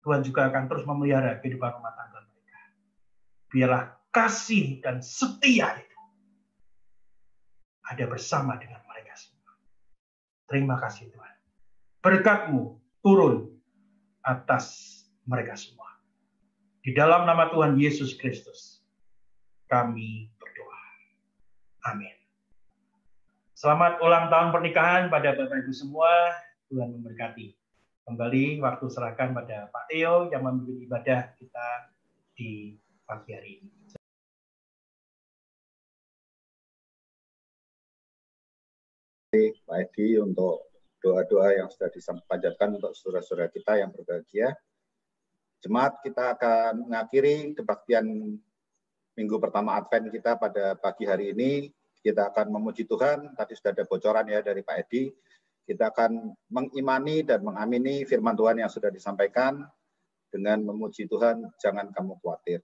S7: Tuhan juga akan terus memelihara kehidupan rumah tangga mereka. Biarlah kasih dan setia itu ada bersama dengan mereka semua. Terima kasih Tuhan. Berkat-Mu turun atas mereka semua. Di dalam nama Tuhan Yesus Kristus, kami berdoa. Amin. Selamat ulang tahun pernikahan pada Bapak Ibu semua. Tuhan memberkati. Kembali waktu serahkan pada Pak Theo yang memimpin ibadah kita di pagi hari ini.
S1: Pak Edi untuk doa-doa yang sudah dipanjatkan untuk saudara-saudara kita yang berbahagia. Jemaat, kita akan mengakhiri kebaktian minggu pertama Advent kita pada pagi hari ini. Kita akan memuji Tuhan. Tadi sudah ada bocoran ya dari Pak Edi. Kita akan mengimani dan mengamini firman Tuhan yang sudah disampaikan dengan memuji Tuhan, jangan kamu khawatir.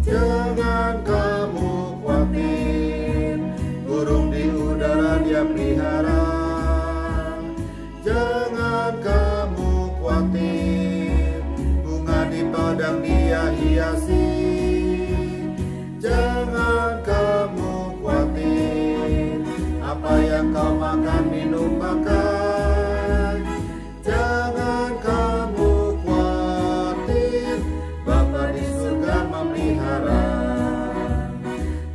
S1: Jangan kamu khawatir, burung di udara dia pelihara. Jangan kamu khawatir, bunga di padang dia hiasi. Jangan kamu khawatir, apa yang kau makan minum pakai. Jangan kamu khawatir, Bapa di surga memelihara.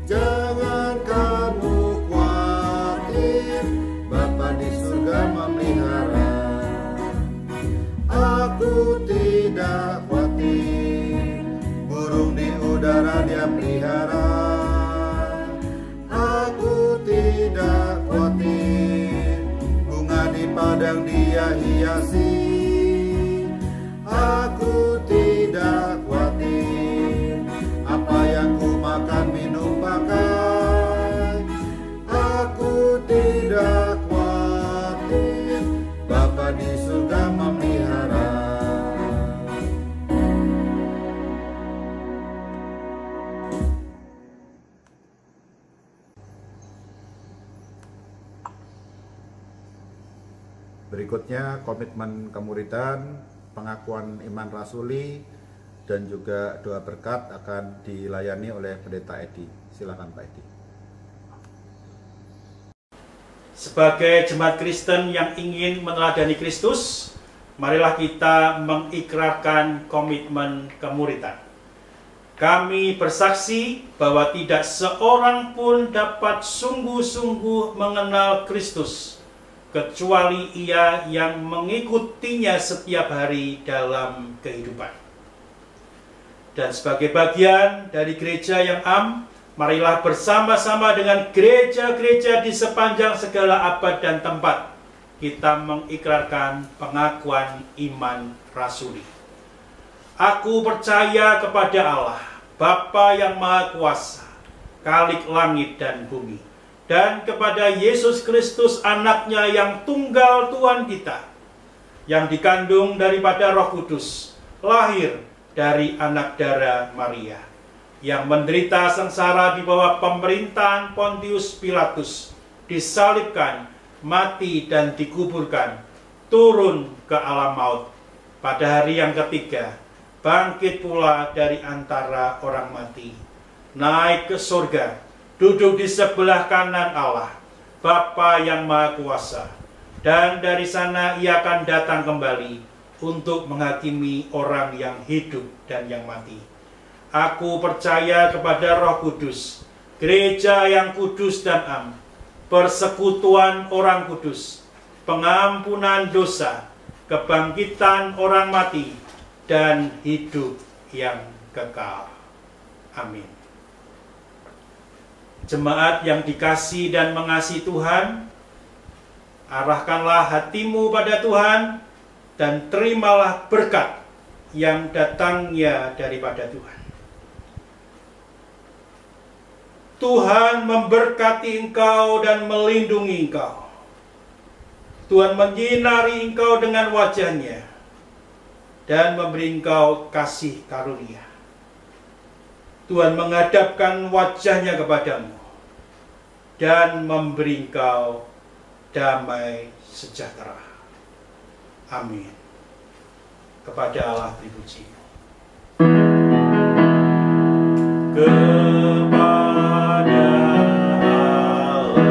S1: Jangan kamu khawatir, Bapa di surga memelihara. Aku tidak khawatir, burung di udara dia pelihara. Aku tidak khawatir, bunga di padang dia hiasi. Aku tidak khawatir, apa yang ku makan minum pakai. Aku tidak khawatir, Bapa di surga memelihara. Berikutnya komitmen kemuridan, pengakuan iman rasuli, dan juga doa berkat akan dilayani oleh Pendeta Edi. Silakan Pak Edi.
S2: Sebagai jemaat Kristen yang ingin meneladani Kristus, marilah kita mengikrarkan komitmen kemuridan. Kami bersaksi bahwa tidak seorang pun dapat sungguh-sungguh mengenal Kristus, kecuali ia yang mengikutinya setiap hari dalam kehidupan. Dan sebagai bagian dari gereja yang am, marilah bersama-sama dengan gereja-gereja di sepanjang segala abad dan tempat, kita mengikrarkan pengakuan iman rasuli. Aku percaya kepada Allah, Bapa yang Maha Kuasa, Khalik langit dan bumi, dan kepada Yesus Kristus anaknya yang tunggal Tuhan kita, yang dikandung daripada Roh Kudus, lahir dari anak darah Maria, yang menderita sengsara di bawah pemerintahan Pontius Pilatus, disalibkan, mati dan dikuburkan, turun ke alam maut, pada hari yang ketiga bangkit pula dari antara orang mati, naik ke surga, duduk di sebelah kanan Allah, Bapa yang Maha Kuasa, dan dari sana ia akan datang kembali untuk menghakimi orang yang hidup dan yang mati. Aku percaya kepada Roh Kudus, gereja yang kudus dan am, persekutuan orang kudus, pengampunan dosa, kebangkitan orang mati, dan hidup yang kekal. Amin. Jemaat yang dikasihi dan mengasihi Tuhan, arahkanlah hatimu pada Tuhan dan terimalah berkat yang datangnya daripada Tuhan. Tuhan memberkati engkau dan melindungi engkau. Tuhan menyinari engkau dengan wajah-Nya dan memberi engkau kasih karunia. Tuhan menghadapkan wajah-Nya kepadamu dan memberi engkau damai sejahtera. Amin. Kepada Allah dipuji. Kepada Allah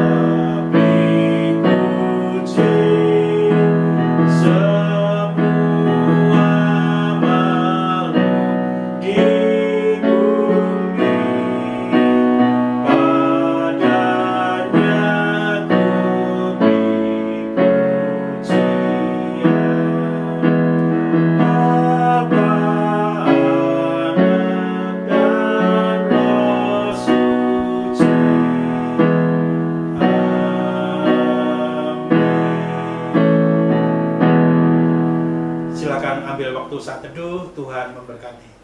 S2: waktu saat teduh. Tuhan memberkati.